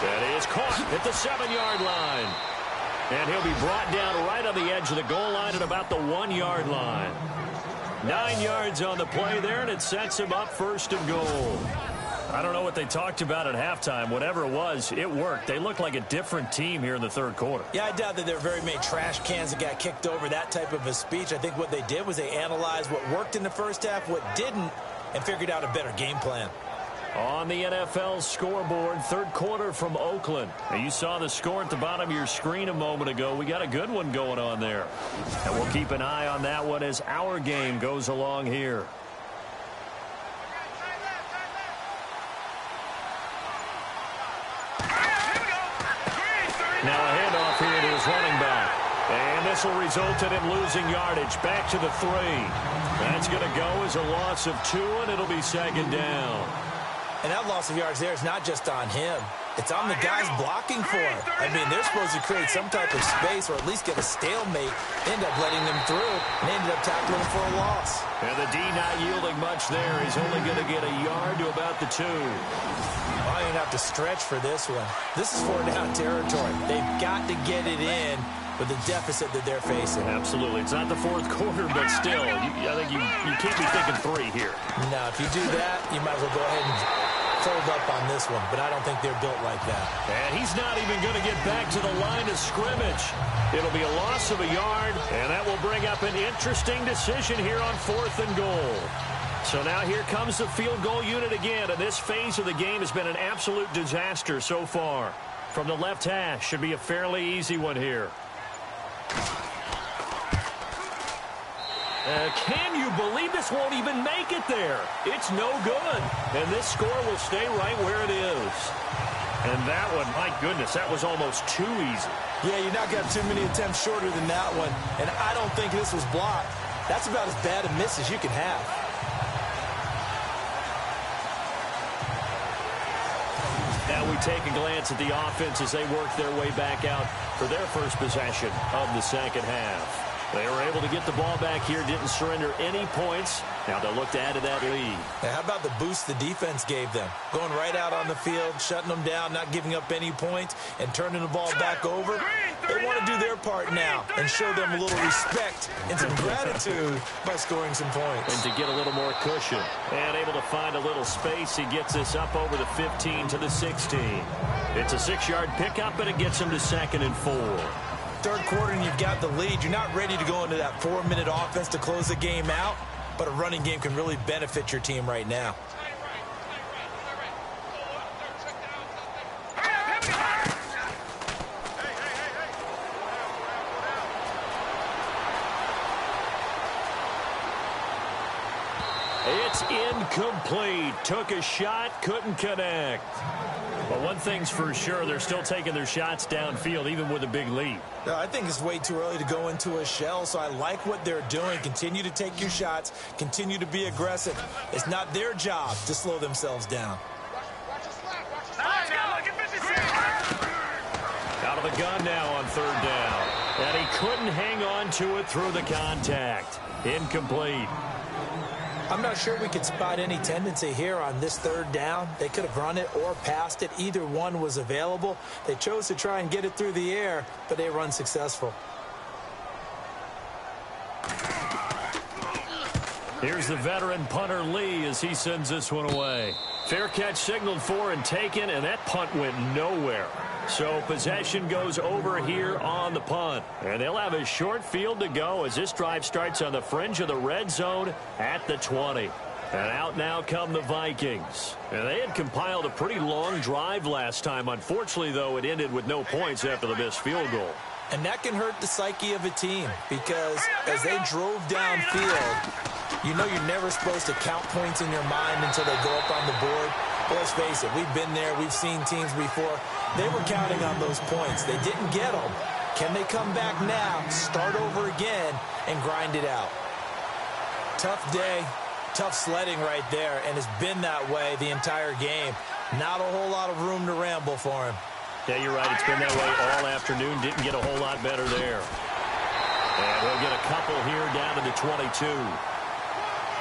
S2: That is caught at the 7-yard line. And he'll be brought down right on the edge of the goal line at about the 1-yard line. 9 yards on the play there, and it sets him up first and goal. I don't know what they talked about at halftime. Whatever it was, it worked. They looked like a different team here in the third quarter.
S3: Yeah, I doubt that there were very many trash cans that got kicked over, that type of a speech. I think what they did was they analyzed what worked in the first half, what didn't, and figured out a better game plan.
S2: On the NFL scoreboard, third quarter from Oakland. Now, you saw the score at the bottom of your screen a moment ago. We got a good one going on there. And we'll keep an eye on that one as our game goes along here. Now a handoff here to his running back. And this will result in him losing yardage back to the 3. That's going to go as a loss of 2, and it'll be second down.
S3: And that loss of yards there is not just on him. It's on the guys blocking for him. I mean, they're supposed to create some type of space or at least get a stalemate. They end up letting them through, and they ended up tackling him for a loss.
S2: And the D not yielding much there. He's only going to get a yard to about the 2.
S3: I don't have to stretch for this one. This is 4-down territory. They've got to get it in with the deficit that they're facing.
S2: Absolutely. It's not the fourth quarter, but still, I think you can't be thinking 3 here.
S3: No, if you do that, you might as well go ahead and fold up on this one, but I don't think they're built like that.
S2: And he's not even going to get back to the line of scrimmage. It'll be a loss of a yard, and that will bring up an interesting decision here on 4th and goal. So now here comes the field goal unit again, and this phase of the game has been an absolute disaster so far. From the left hash, should be a fairly easy one here. Can you believe this won't even make it there? It's no good. And this score will stay right where it is. And that one, my goodness, that was almost too easy.
S3: Yeah, you're not going to have too many attempts shorter than that one. And I don't think this was blocked. That's about as bad a miss as you can have.
S2: Now we take a glance at the offense as they work their way back out for their first possession of the second half. They were able to get the ball back here, didn't surrender any points. Now they'll look to add to that lead.
S3: Now, how about the boost the defense gave them? Going right out on the field, shutting them down, not giving up any points, and turning the ball back over. They want to do their part now and show them a little respect and some gratitude by scoring some points.
S2: And to get a little more cushion. And able to find a little space, he gets this up over the 15 to the 16. It's a 6-yard pickup, and it gets him to 2nd and 4.
S3: Third quarter and you've got the lead. You're not ready to go into that 4-minute offense to close the game out, but a running game can really benefit your team right now.
S2: It's incomplete. Took a shot, couldn't connect. But one thing's for sure, they're still taking their shots downfield, even with a big lead.
S3: I think it's way too early to go into a shell, so I like what they're doing. Continue to take your shots. Continue to be aggressive. It's not their job to slow themselves down.
S2: Out of the gun now on 3rd down. And he couldn't hang on to it through the contact. Incomplete.
S3: I'm not sure we could spot any tendency here on this 3rd down. They could have run it or passed it. Either one was available. They chose to try and get it through the air, but they were unsuccessful.
S2: Here's the veteran punter Lee as he sends this one away. Fair catch signaled for and taken, and that punt went nowhere. So possession goes over here on the punt. And they'll have a short field to go as this drive starts on the fringe of the red zone at the 20. And out now come the Vikings. And they had compiled a pretty long drive last time. Unfortunately, though, it ended with no points after the missed field goal.
S3: And that can hurt the psyche of a team because as they drove downfield, you know you're never supposed to count points in your mind until they go up on the board. But let's face it, we've been there. We've seen teams before. They were counting on those points. They didn't get them. Can they come back now, start over again, and grind it out? Tough day, tough sledding right there, and it's been that way the entire game. Not a whole lot of room to ramble for him.
S2: Yeah, you're right. It's been that way all afternoon. Didn't get a whole lot better there. And we'll get a couple here down to the 22.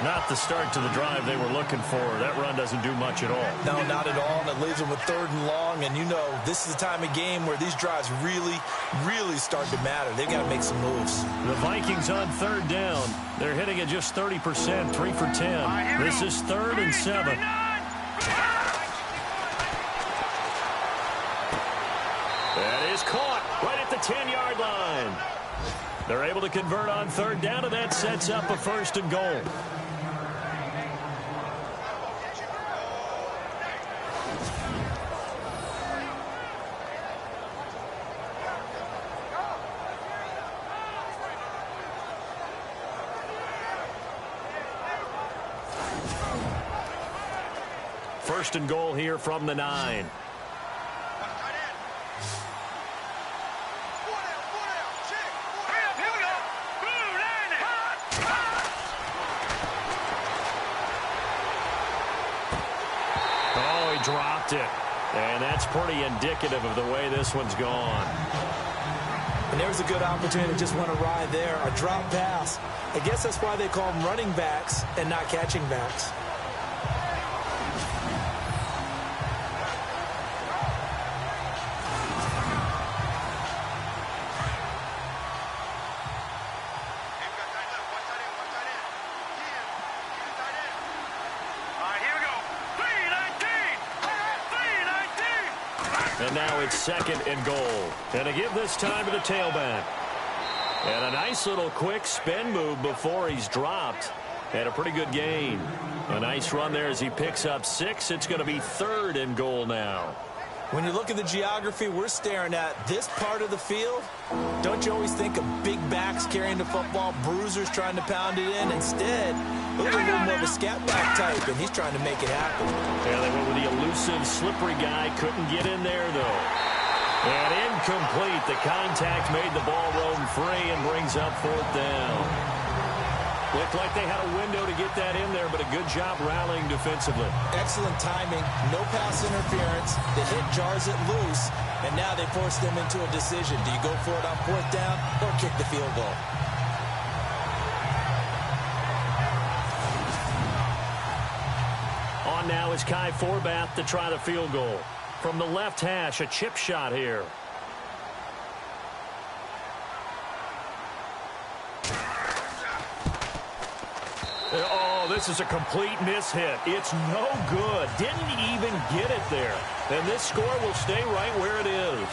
S2: Not the start to the drive they were looking for. That run doesn't do much at all.
S3: No, not at all. And it leaves them with 3rd and long. And you know, this is the time of game where these drives really, really start to matter. They've got to make some moves.
S2: The Vikings on 3rd down. They're hitting at just 30%, 3 for 10. This is 3rd and 7. That is caught right at the 10-yard line. They're able to convert on 3rd down, and that sets up a 1st and goal. First and goal here from the 9. Dropped it. And that's pretty indicative of the way this one's gone.
S3: And there's a good opportunity to just want to ride there. A drop pass. I guess that's why they call them running backs and not catching backs.
S2: And now it's 2nd and goal. And to give this time to the tailback. And a nice little quick spin move before he's dropped. And a pretty good gain. A nice run there as he picks up 6. It's going to be 3rd and goal now.
S3: When you look at the geography we're staring at, this part of the field, don't you always think of big backs carrying the football, bruisers trying to pound it in? Instead, look at a little more of a scat back type, and he's trying to make it happen.
S2: Yeah, they went with the elusive, slippery guy. Couldn't get in there, though. And incomplete. The contact made the ball roam free and brings up 4th down. Looked like they had a window to get that in there, but a good job rallying defensively.
S3: Excellent timing. No pass interference. The hit jars it loose, and now they force them into a decision. Do you go for it on 4th down or kick the field goal?
S2: On now is Kai Forbath to try the field goal. From the left hash, a chip shot here. Oh, this is a complete mishit. It's no good. Didn't even get it there. And this score will stay right where it is.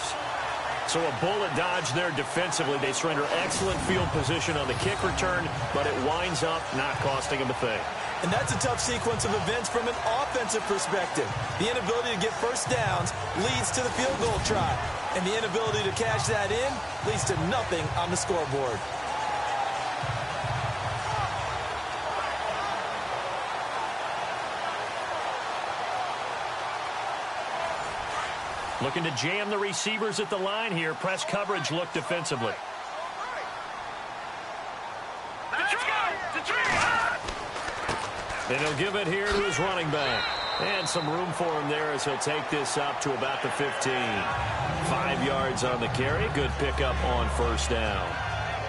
S2: So a bullet dodge there defensively. They surrender excellent field position on the kick return, but it winds up not costing them a thing.
S3: And that's a tough sequence of events from an offensive perspective. The inability to get first downs leads to the field goal try. And the inability to cash that in leads to nothing on the scoreboard.
S2: Looking to jam the receivers at the line here. Press coverage look defensively. Then he'll give it here to his running back. And some room for him there as he'll take this up to about the 15. 5 yards on the carry. Good pickup on 1st down.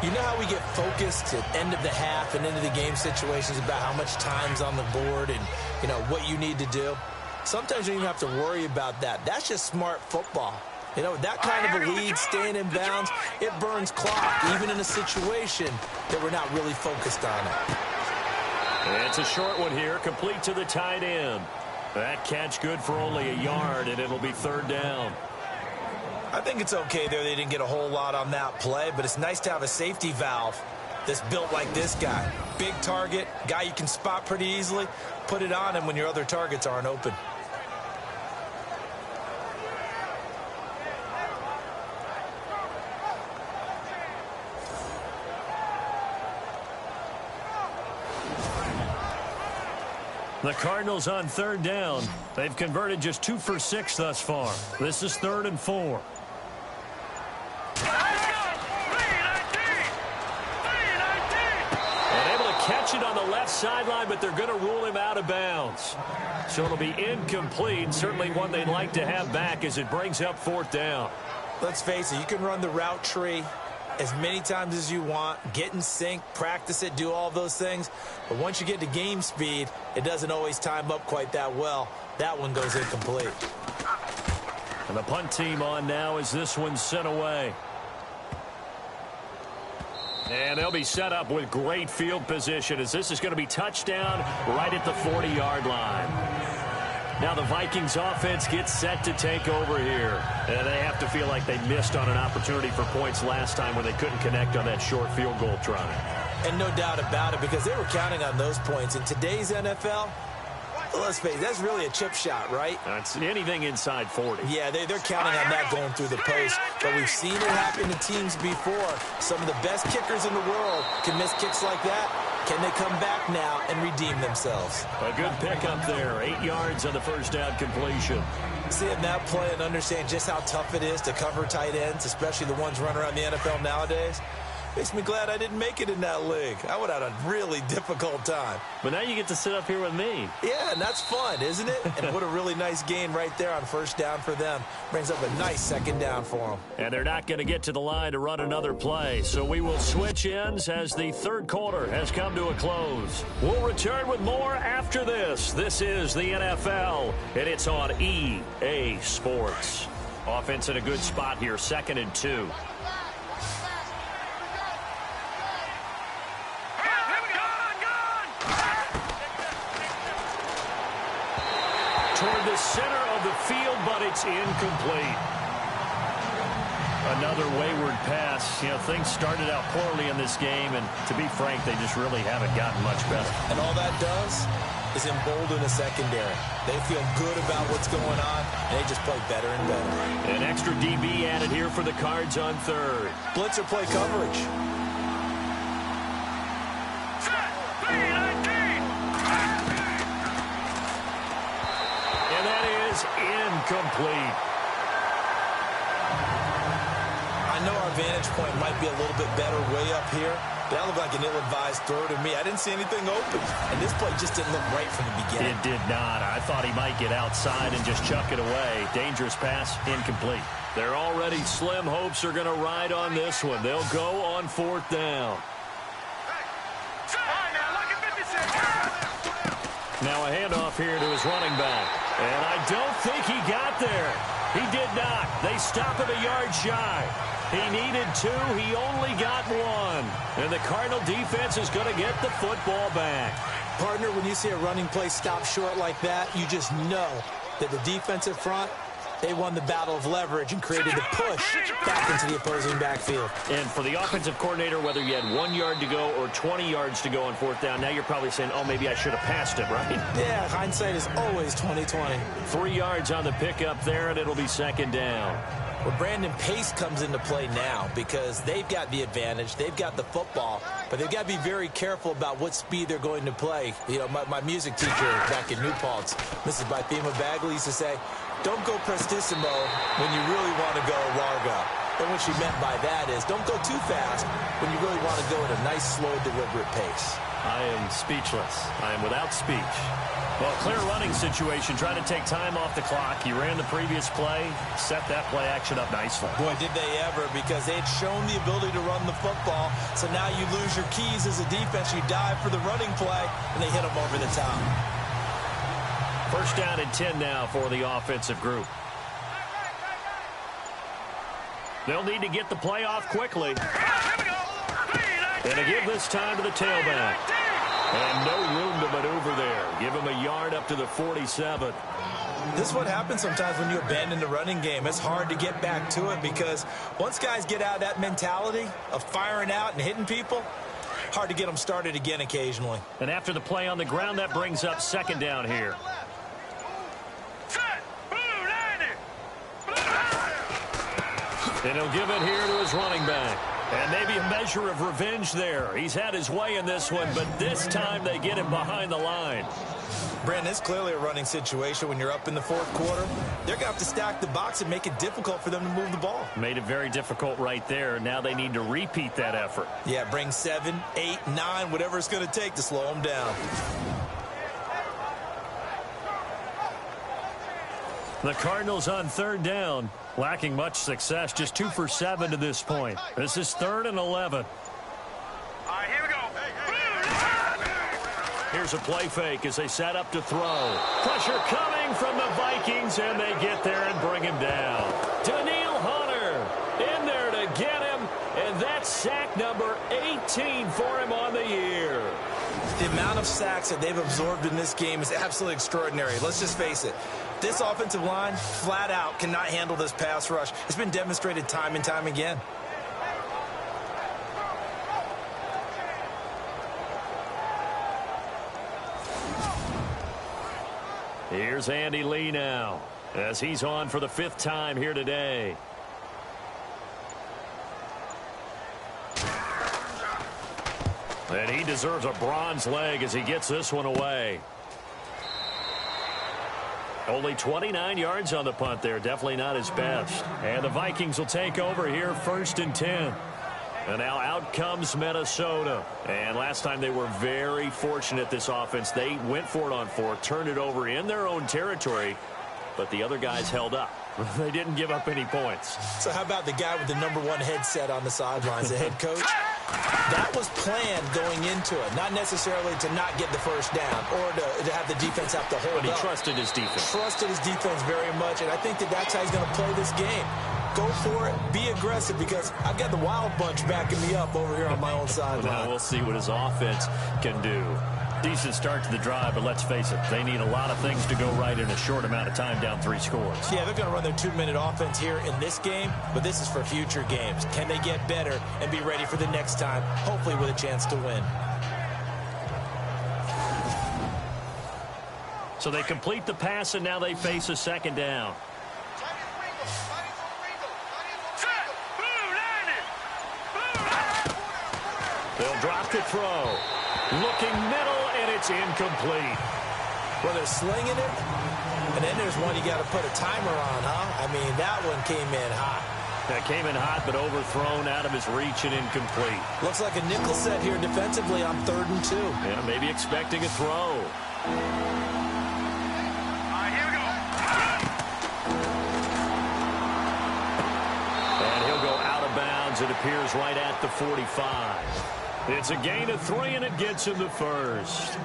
S3: You know how we get focused at end of the half and into the game situations about how much time's on the board and, you know, what you need to do? Sometimes you don't even have to worry about that. That's just smart football. You know, that kind of a lead, staying in bounds, it burns clock, even in a situation that we're not really focused on it.
S2: It's a short one here, complete to the tight end. That catch good for only a yard, and it'll be third down.
S3: I think it's okay there. They didn't get a whole lot on that play, but it's nice to have a safety valve that's built like this guy. Big target, guy you can spot pretty easily. Put it on him when your other targets aren't open.
S2: The Cardinals on third down. They've converted just 2 for 6 thus far. This is 3rd and 4. And able to catch it on the left sideline, but they're going to rule him out of bounds. So it'll be incomplete. Certainly one they'd like to have back as it brings up 4th down.
S3: Let's face it, you can run the route tree as many times as you want, get in sync, practice it, do all those things. But once you get to game speed, it doesn't always time up quite that well. That one goes incomplete.
S2: And the punt team on now as this one's sent away. And they'll be set up with great field position as this is going to be touchdown right at the 40-yard line. Now the Vikings offense gets set to take over here. And they have to feel like they missed on an opportunity for points last time when they couldn't connect on that short field goal try.
S3: And no doubt about it, because they were counting on those points. In today's NFL, let's face it, that's really a chip shot, right?
S2: That's anything inside 40.
S3: Yeah, they're counting on that going through the post. But we've seen it happen to teams before. Some of the best kickers in the world can miss kicks like that. Can they come back now and redeem themselves?
S2: A good pickup there. 8 yards on the first down completion.
S3: Seeing that play and understand just how tough it is to cover tight ends, especially the ones running around the NFL nowadays, makes me glad I didn't make it in that league. I would have had a really difficult time.
S2: But now you get to sit up here with me.
S3: Yeah, and that's fun, isn't it? And what a really nice gain right there on first down for them. Brings up a nice second down for them.
S2: And they're not going to get to the line to run another play. So we will switch ends as the third quarter has come to a close. We'll return with more after this. This is the NFL, and it's on EA Sports. Offense in a good spot here, 2nd and 2. Toward the center of the field, but it's incomplete. Another wayward pass. You know, things started out poorly in this game, and to be frank, they just really haven't gotten much better.
S3: And all that does is embolden a secondary. They feel good about what's going on, and they just play better and better.
S2: An extra DB added here for the Cards on third.
S3: Blitzer play coverage.
S2: Incomplete.
S3: I know our vantage point might be a little bit better way up here, but that looked like an ill-advised throw to me. I didn't see anything open, and this play just didn't look right from the beginning.
S2: It did not. I thought he might get outside and just chuck it away. Dangerous pass, incomplete. Their already slim hopes are going to ride on this one. They'll go on 4th down. Now a handoff here to his running back. And I don't think he got there. He did not. They stop him a yard shy. He needed 2. He only got 1. And the Cardinal defense is going to get the football back.
S3: Partner, when you see a running play stop short like that, you just know that the defensive front, they won the battle of leverage and created the push back into the opposing backfield.
S2: And for the offensive coordinator, whether you had 1 yard to go or 20 yards to go on 4th down, now you're probably saying, oh, maybe I should have passed it, right?
S3: Yeah, hindsight is always 20/20.
S2: 3 yards on the pickup there, and it'll be 2nd down.
S3: Well, Brandon Pace comes into play now because they've got the advantage. They've got the football, but they've got to be very careful about what speed they're going to play. You know, my music teacher back in New Paltz, Mrs. Bythema Bagley, used to say, don't go prestissimo when you really want to go largo. And what she meant by that is don't go too fast when you really want to go at a nice, slow, deliberate pace.
S2: I am speechless. I am without speech. Well, clear running situation, trying to take time off the clock. He ran the previous play, set that play action up nicely.
S3: Boy, did they ever, because they had shown the ability to run the football. So now you lose your keys as a defense. You dive for the running play, and they hit them over the top.
S2: 1st down and 10 now for the offensive group. They'll need to get the play off quickly. And to give this time to the tailback. And no room to maneuver there. Give him a yard up to the 47.
S3: This is what happens sometimes when you abandon the running game. It's hard to get back to it because once guys get out of that mentality of firing out and hitting people, hard to get them started again occasionally.
S2: And after the play on the ground, that brings up second down here. And he'll give it here to his running back. And maybe a measure of revenge there. He's had his way in this one, but this time they get him behind the line.
S3: Brandon, it's clearly a running situation when you're up in the fourth quarter. They're going to have to stack the box and make it difficult for them to move the ball.
S2: Made it very difficult right there. Now they need to repeat that effort.
S3: Yeah, bring 7, 8, 9, whatever it's going to take to slow them down.
S2: The Cardinals on third down, lacking much success, just 2 for 7 to this point. This is 3rd and 11.
S4: All right, here we go.
S2: Here's a play fake as they set up to throw. Pressure coming from the Vikings, and they get there and bring him down. Daniil Hunter in there to get him, and that's sack number 18 for him on the year.
S3: The amount of sacks that they've absorbed in this game is absolutely extraordinary. Let's just face it. This offensive line, flat out, cannot handle this pass rush. It's been demonstrated time and time again.
S2: Here's Andy Lee now, as he's on for the 5th time here today. And he deserves a bronze leg as he gets this one away. Only 29 yards on the punt there. Definitely not his best. And the Vikings will take over here, 1st and 10. And now out comes Minnesota. And last time they were very fortunate, this offense. They went for it on 4, turned it over in their own territory, but the other guys held up. They didn't give up any points.
S3: So how about the guy with the #1 headset on the sidelines, the head coach? That was planned going into it, not necessarily to not get the first down or to have the defense have to hold up.
S2: But he trusted his defense.
S3: Trusted his defense very much, and I think that's how he's going to play this game. Go for it, be aggressive, because I've got the wild bunch backing me up over here on my own sideline.
S2: Now we'll see what his offense can do. Decent start to the drive, but let's face it, they need a lot of things to go right in a short amount of time, down 3 scores.
S3: Yeah, they're going to run their 2-minute offense here in this game, but this is for future games. Can they get better and be ready for the next time, hopefully with a chance to win?
S2: So they complete the pass, and now they face a 2nd down. They'll drop the throw. Looking middle, and it's incomplete.
S3: Well, they're slinging it, and then there's one you got to put a timer on, huh? I mean, that one came in hot.
S2: That came in hot, but overthrown, out of his reach, and incomplete.
S3: Looks like a nickel set here defensively on 3rd and 2.
S2: Yeah, maybe expecting a throw.
S4: All right, here we go.
S2: And he'll go out of bounds. It appears right at the 45. It's a gain of 3, and it gets him the 1st.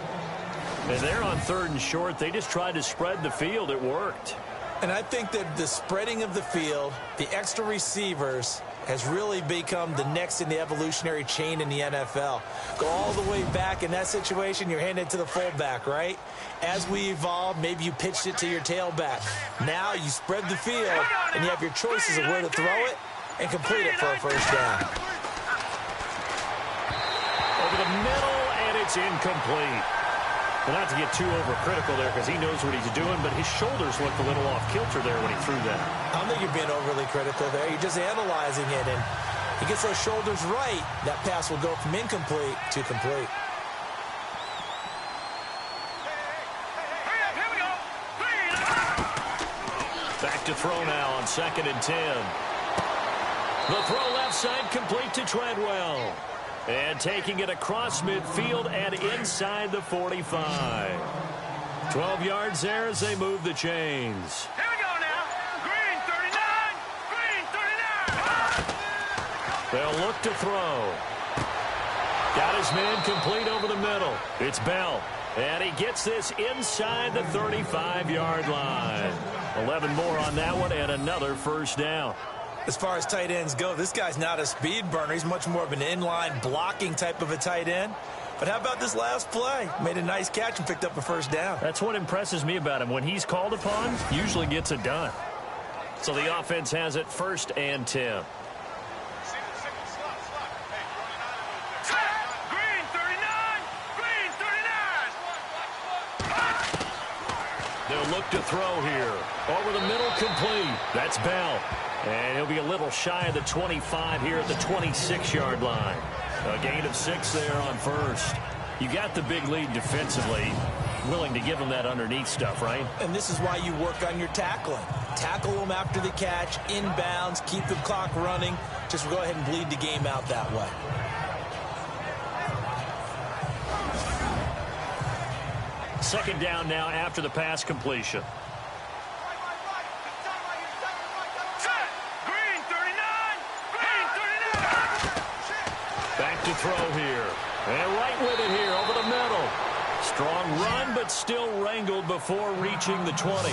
S2: And they're on 3rd and short. They just tried to spread the field. It worked.
S3: And I think that the spreading of the field, the extra receivers, has really become the next in the evolutionary chain in the NFL. Go all the way back in that situation, you're handed to the fullback, right? As we evolve, maybe you pitched it to your tailback. Now you spread the field, and you have your choices of where to throw it and complete it for a 1st down.
S2: Over the middle, and it's incomplete. Well, not to get too overcritical there because he knows what he's doing, but his shoulders looked a little off kilter there when he threw that.
S3: I don't think you're being overly critical there. You're just analyzing it, and he gets those shoulders right. That pass will go from incomplete to complete.
S2: Back to throw now on 2nd and 10. The throw left side complete to Treadwell. And taking it across midfield and inside the 45. 12 yards there as they move the chains.
S4: Here we go now. Green 39. Green 39.
S2: They'll look to throw. Got his man complete over the middle. It's Bell. And he gets this inside the 35-yard line. 11 more on that one and another 1st down.
S3: As far as tight ends go, this guy's not a speed burner. He's much more of an inline blocking type of a tight end. But how about this last play? Made a nice catch and picked up a first down.
S2: That's what impresses me about him. When he's called upon, usually gets it done. So the offense has it 1st and 10.
S4: Green 39. Green 39.
S2: They'll look to throw here. Over the middle, complete. That's Bell. And he'll be a little shy of the 25 here at the 26-yard line. A gain of 6 there on 1st. You got the big lead defensively. Willing to give them that underneath stuff, right?
S3: And this is why you work on your tackling. Tackle them after the catch, inbounds, keep the clock running. Just go ahead and bleed the game out that way.
S2: Second down now after the pass completion.
S4: Green 39. Green 39.
S2: Back to throw here. And right with it here over the middle. Strong run, but still wrangled before reaching the 20.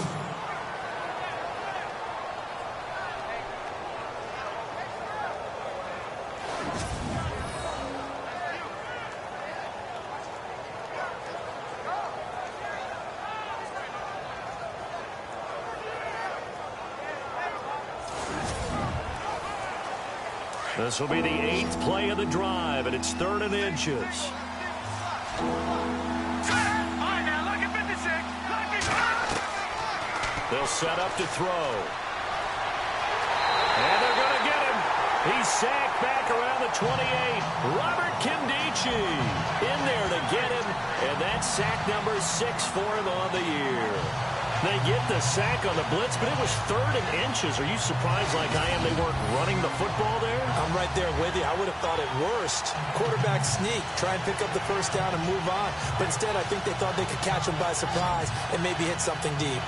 S2: This will be the 8th play of the drive, and it's 3rd and inches. They'll set up to throw. And they're going to get him. He's sacked back around the 28. Robert Kimdichie in there to get him, and that's sack number 6 for him on the year. They get the sack on the blitz, but it was 3rd and inches. Are you surprised like I am they weren't running the football there?
S3: I'm right there with you. I would have thought at worst, quarterback sneak, try and pick up the first down and move on. But instead, I think they thought they could catch him by surprise and maybe hit something deep.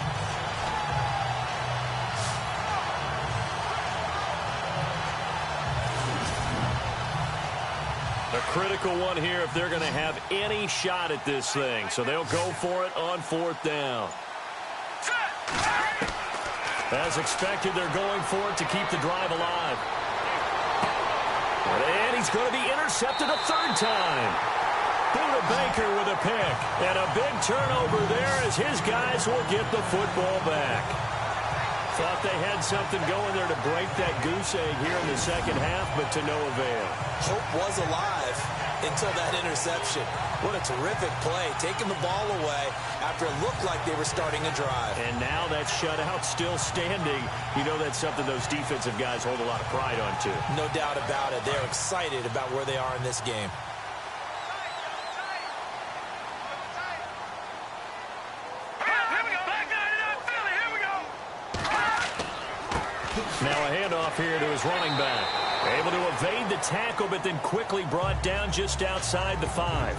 S2: A critical one here if they're going to have any shot at this thing. So they'll go for it on 4th down. As expected, they're going for it to keep the drive alive. And he's going to be intercepted a 3rd time. Buda Baker with a pick. And a big turnover there as his guys will get the football back. Thought they had something going there to break that goose egg here in the second half, but to no avail.
S3: Hope was alive until that interception. What a terrific play, taking the ball away after it looked like they were starting a drive.
S2: And now that shutout still standing. You know that's something those defensive guys hold a lot of pride on, too.
S3: No doubt about it. They're excited about where they are in this game.
S2: Now a handoff here to his running back. Able to evade the tackle, but then quickly brought down just outside the 5.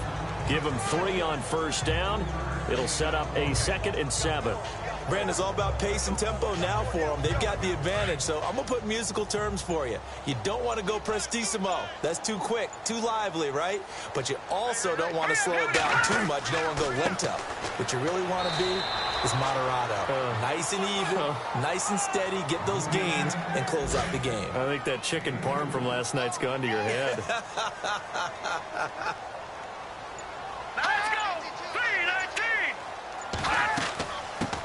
S2: Give him 3 on 1st down. It'll set up a 2nd and 7.
S3: Brandon, it's all about pace and tempo now for them. They've got the advantage, so I'm going to put musical terms for you. You don't want to go prestissimo. That's too quick, too lively, right? But you also don't want to slow it down too much. You don't want to go lento. What you really want to be is moderato. Nice and even, nice and steady, get those gains, and close out the game.
S2: I think that chicken parm from last night's gone to your head.
S4: Let's go. 3-19.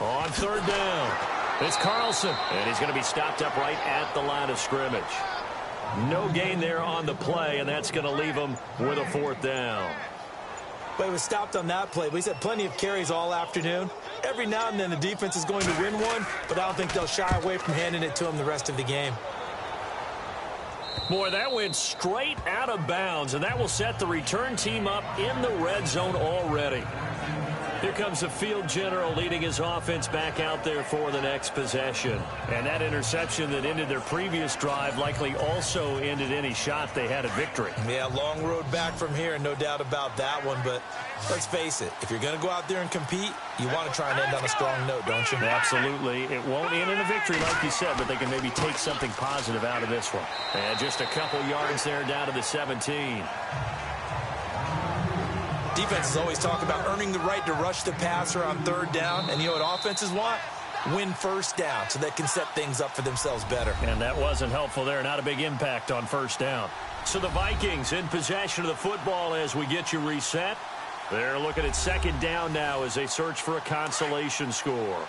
S2: On 3rd down, it's Carlson, and he's going to be stopped up right at the line of scrimmage. No gain there on the play, and that's going to leave him with a 4th down.
S3: But he was stopped on that play. But he's had plenty of carries all afternoon. Every now and then the defense is going to win one, but I don't think they'll shy away from handing it to him the rest of the game.
S2: Boy, that went straight out of bounds, and that will set the return team up in the red zone already. Here comes the field general leading his offense back out there for the next possession. And that interception that ended their previous drive likely also ended any shot they had at victory.
S3: Yeah, long road back from here, no doubt about that one. But let's face it, if you're going to go out there and compete, you want to try and end on a strong note, don't you?
S2: Absolutely. It won't end in a victory like you said, but they can maybe take something positive out of this one. And just a couple yards there down to the 17.
S3: Defenses always talk about earning the right to rush the passer on 3rd down. And you know what offenses want? Win 1st down so they can set things up for themselves better.
S2: And that wasn't helpful there. Not a big impact on 1st down. So the Vikings in possession of the football as we get you reset. They're looking at second down now as they search for a consolation score.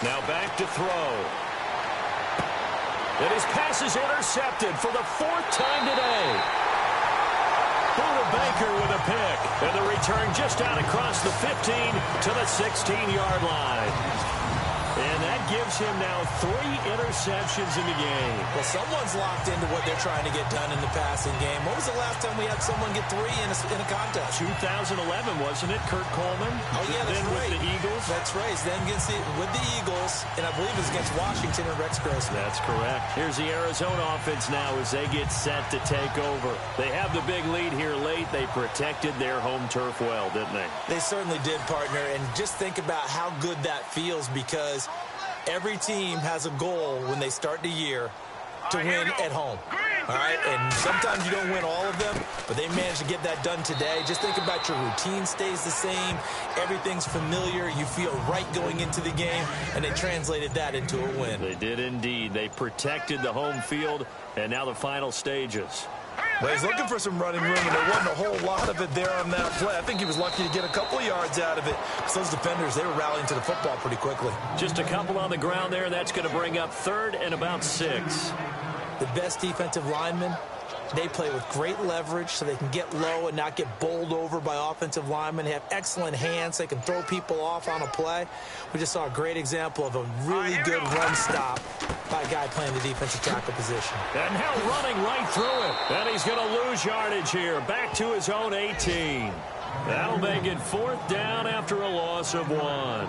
S2: Now back to throw. And his pass is intercepted for the 4th time today. Buda Baker with a pick. And the return just out across the 15 to the 16-yard line. And that gives him now 3 interceptions in the game.
S3: Well, someone's locked into what they're trying to get done in the passing game. When was the last time we had someone get 3 in a contest?
S2: 2011, wasn't it? Kurt Coleman?
S3: Oh, yeah, that's
S2: then
S3: right.
S2: With the Eagles?
S3: That's right. Then with the Eagles, and I believe it was against Washington and Rex Grossman.
S2: That's correct. Here's the Arizona offense now as they get set to take over. They have the big lead here late. They protected their home turf well, didn't they?
S3: They certainly did, partner. And just think about how good that feels, because every team has a goal when they start the year to win at home. All right, and sometimes you don't win all of them, but they managed to get that done today. Just think about your routine stays the same. Everything's familiar. You feel right going into the game, and they translated that into a win.
S2: They did indeed. They protected the home field, and now the final stages.
S7: Well, he's looking for some running room, and there wasn't a whole lot of it there on that play. I think he was lucky to get a couple of yards out of it. So those defenders, they were rallying to the football pretty quickly.
S2: Just a couple on the ground there. That's going to bring up 3rd and about 6.
S3: The best defensive linemen, they play with great leverage so they can get low and not get bowled over by offensive linemen. They have excellent hands. They can throw people off on a play. We just saw a great example of a really good run stop by a guy playing the defensive tackle position.
S2: And now running right through it. And he's going to lose yardage here. Back to his own 18. That'll make it 4th down after a loss of 1.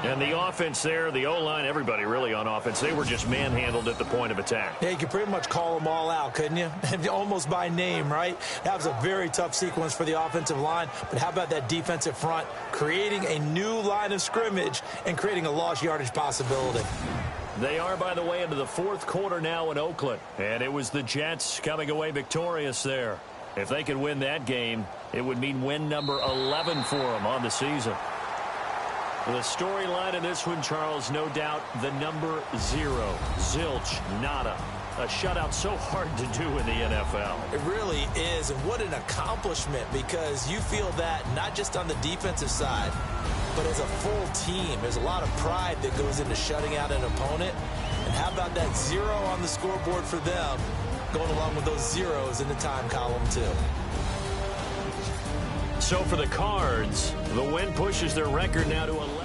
S2: And the offense there, the O-line, everybody really on offense, they were just manhandled at the point of attack.
S3: Yeah, you could pretty much call them all out, couldn't you? Almost by name, right? That was a very tough sequence for the offensive line. But how about that defensive front creating a new line of scrimmage and creating a lost yardage possibility?
S2: They are, by the way, into the 4th quarter now in Oakland. And it was the Jets coming away victorious there. If they could win that game, it would mean win number 11 for them on the season. The storyline in this one, Charles, no doubt the number 0. Zilch, nada. A shutout so hard to do in the NFL.
S3: It really is, and what an accomplishment, because you feel that not just on the defensive side, but as a full team. There's a lot of pride that goes into shutting out an opponent. And how about that 0 on the scoreboard for them, going along with those zeros in the time column, too.
S2: So for the Cards, the win pushes their record now to 11.